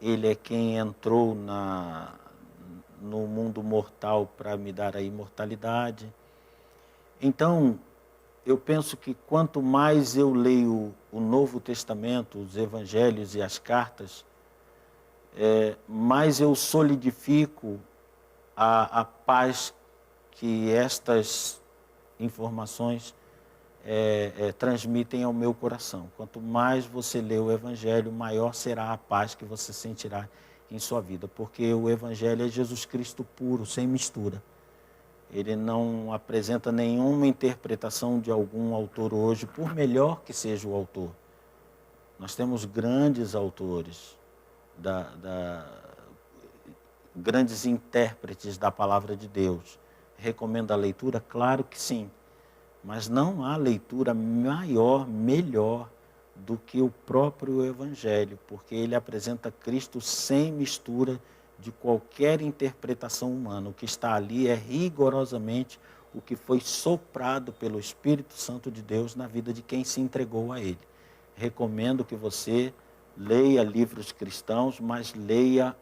Ele é quem entrou no mundo mortal para me dar a imortalidade. Então, eu penso que quanto mais eu leio o Novo Testamento, os Evangelhos e as cartas, mais eu solidifico a paz que estas informações transmitem ao meu coração. Quanto mais você lê o Evangelho, maior será a paz que você sentirá em sua vida, porque o Evangelho é Jesus Cristo puro, sem mistura. Ele não apresenta nenhuma interpretação de algum autor hoje, por melhor que seja o autor. Nós temos grandes autores, grandes intérpretes da palavra de Deus. Recomendo a leitura? Claro que sim. Mas não há leitura maior, melhor do que o próprio Evangelho, porque ele apresenta Cristo sem mistura de qualquer interpretação humana. O que está ali é rigorosamente o que foi soprado pelo Espírito Santo de Deus na vida de quem se entregou a ele. Recomendo que você leia livros cristãos, mas leia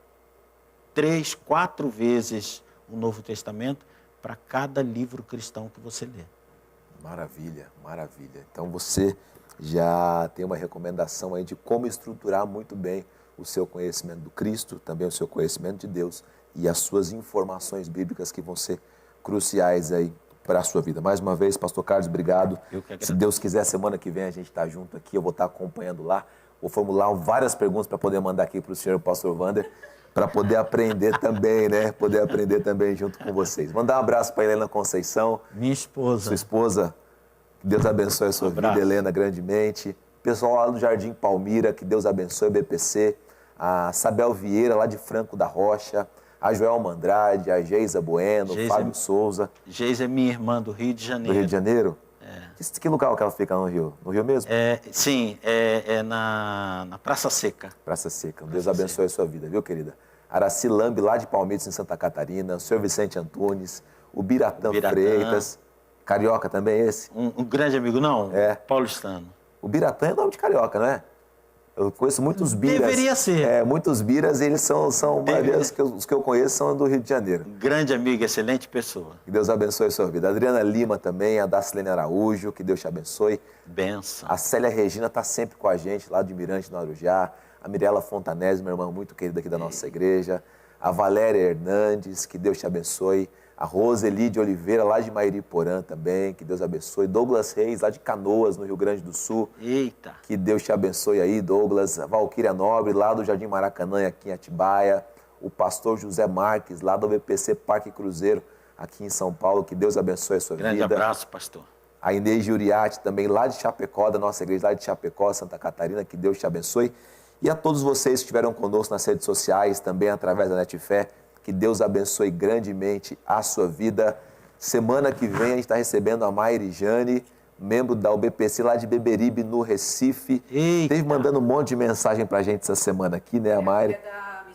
3, 4 vezes o Novo Testamento para cada livro cristão que você lê. Maravilha, maravilha. Então você já tem uma recomendação aí de como estruturar muito bem o seu conhecimento do Cristo, também o seu conhecimento de Deus e as suas informações bíblicas que vão ser cruciais aí para a sua vida. Mais uma vez, pastor Carlos, obrigado. Se Deus quiser, semana que vem a gente está junto aqui, eu vou estar acompanhando lá. Vou formular várias perguntas para poder mandar aqui para o senhor, o pastor Wander, para poder aprender também, né? Poder aprender também junto com vocês. Mandar um abraço para Helena Conceição. Minha esposa. Sua esposa. Que Deus abençoe a sua vida, Helena, grandemente. Pessoal lá do Jardim Palmira, que Deus abençoe o BPC. A Sabel Vieira, lá de Franco da Rocha. A Joelma Andrade, a Geisa Bueno, o Fábio Souza. Geisa é minha irmã do Rio de Janeiro. Do Rio de Janeiro? Que lugar que ela fica no Rio? No Rio mesmo? Sim, na Praça Seca. Praça Seca. Deus abençoe a sua vida, viu, querida? Araci Lambi, lá de Palmitos, em Santa Catarina. O senhor Vicente Antunes. O Biratã Freitas. Carioca também esse? Um grande amigo, não? Paulistano. O Biratã é nome de carioca, não é? Eu conheço muitos biras. Deveria ser. Muitos biras, eles são os que eu conheço são do Rio de Janeiro. Grande amigo, excelente pessoa. Que Deus abençoe a sua vida. A Adriana Lima também, a Dacilene Araújo, que Deus te abençoe. Benção. A Célia Regina está sempre com a gente, lá de Mirante, no Arujá. A Mirela Fontanese, minha irmã muito querida aqui da nossa igreja. A Valéria Hernandes, que Deus te abençoe. A Roseli de Oliveira, lá de Mairiporã também, que Deus abençoe. Douglas Reis, lá de Canoas, no Rio Grande do Sul. Eita! Que Deus te abençoe aí, Douglas. A Valquíria Nobre, lá do Jardim Maracanã, aqui em Atibaia. O pastor José Marques, lá do BPC Parque Cruzeiro, aqui em São Paulo. Que Deus abençoe a sua vida. Grande abraço, pastor. A Inês Giuriati, também lá de Chapecó, da nossa igreja, lá de Chapecó, Santa Catarina. Que Deus te abençoe. E a todos vocês que estiveram conosco nas redes sociais, também através da Netfé. Que Deus abençoe grandemente a sua vida. Semana que vem a gente está recebendo a Maire Jane, membro da UBPC lá de Beberibe, no Recife. Eita. Esteve mandando um monte de mensagem para a gente essa semana aqui, né, a Maire?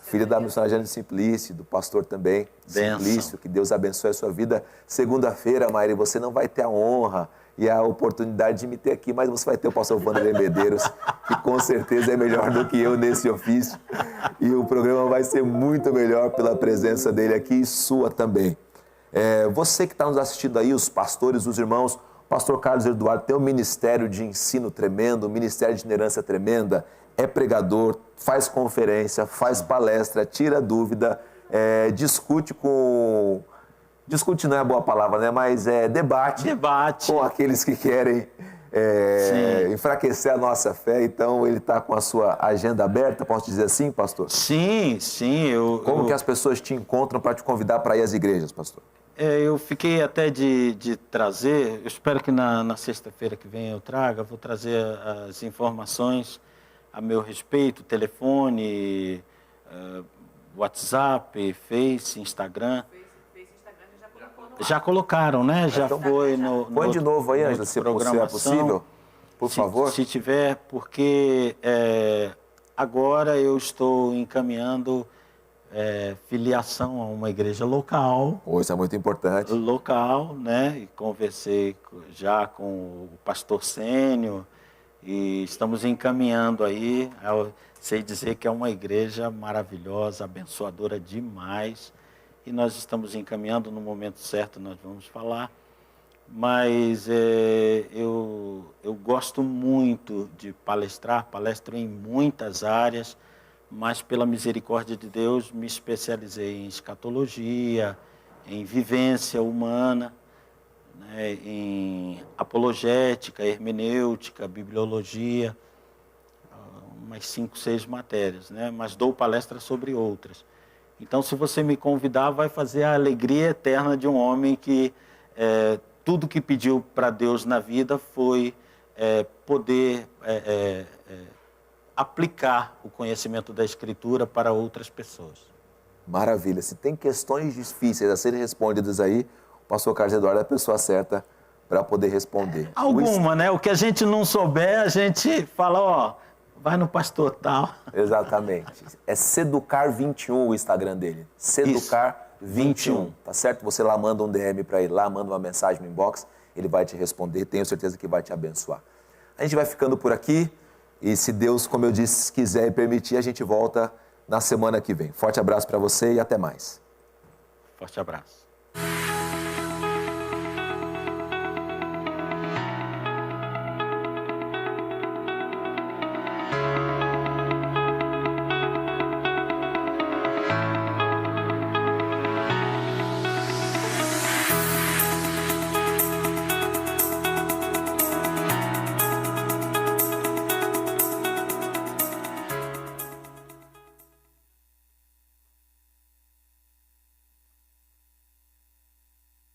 Filha da missionária Jane Simplício, do pastor também, Simplício. Que Deus abençoe a sua vida. Segunda-feira, Maire, você não vai ter a honra e a oportunidade de me ter aqui, mas você vai ter o pastor Wanderlei Medeiros, que com certeza é melhor do que eu nesse ofício. E o programa vai ser muito melhor pela presença dele aqui e sua também. Você que está nos assistindo aí, os pastores, os irmãos, o pastor Carlos Eduardo tem um ministério de ensino tremendo, um ministério de itinerância tremenda, é pregador, faz conferência, faz palestra, tira dúvida, discute com... Discute não é a boa palavra, né? Mas debate com aqueles que querem enfraquecer a nossa fé. Então, ele está com a sua agenda aberta, posso dizer assim, pastor? Sim. Como que as pessoas te encontram para te convidar para ir às igrejas, pastor? Eu fiquei até de trazer, eu espero que na sexta-feira que vem eu traga, vou trazer as informações a meu respeito, telefone, WhatsApp, Face, Instagram. Já colocaram, né? Já foi no... Põe de novo aí, Ângela, se é possível, por favor. Se tiver, porque agora eu estou encaminhando filiação a uma igreja local. Isso é muito importante. Local, né? E conversei já com o pastor Sênio e estamos encaminhando aí. Eu sei dizer que é uma igreja maravilhosa, abençoadora demais. E nós estamos encaminhando, no momento certo nós vamos falar, mas eu gosto muito de palestrar, palestro em muitas áreas, mas pela misericórdia de Deus me especializei em escatologia, em vivência humana, né, em apologética, hermenêutica, bibliologia, umas 5, 6 matérias, né, mas dou palestra sobre outras. Então, se você me convidar, vai fazer a alegria eterna de um homem que tudo que pediu para Deus na vida foi poder aplicar o conhecimento da Escritura para outras pessoas. Maravilha. Se tem questões difíceis a serem respondidas aí, o pastor Carlos Eduardo é a pessoa certa para poder responder. Alguma, né? O que a gente não souber, a gente fala, ó, vai no pastor tal. Exatamente. É Seducar21 o Instagram dele. Seducar21. Tá certo? Você lá manda um DM para ele, lá manda uma mensagem no inbox, ele vai te responder, tenho certeza que vai te abençoar. A gente vai ficando por aqui e se Deus, como eu disse, quiser e permitir, a gente volta na semana que vem. Forte abraço para você e até mais. Forte abraço.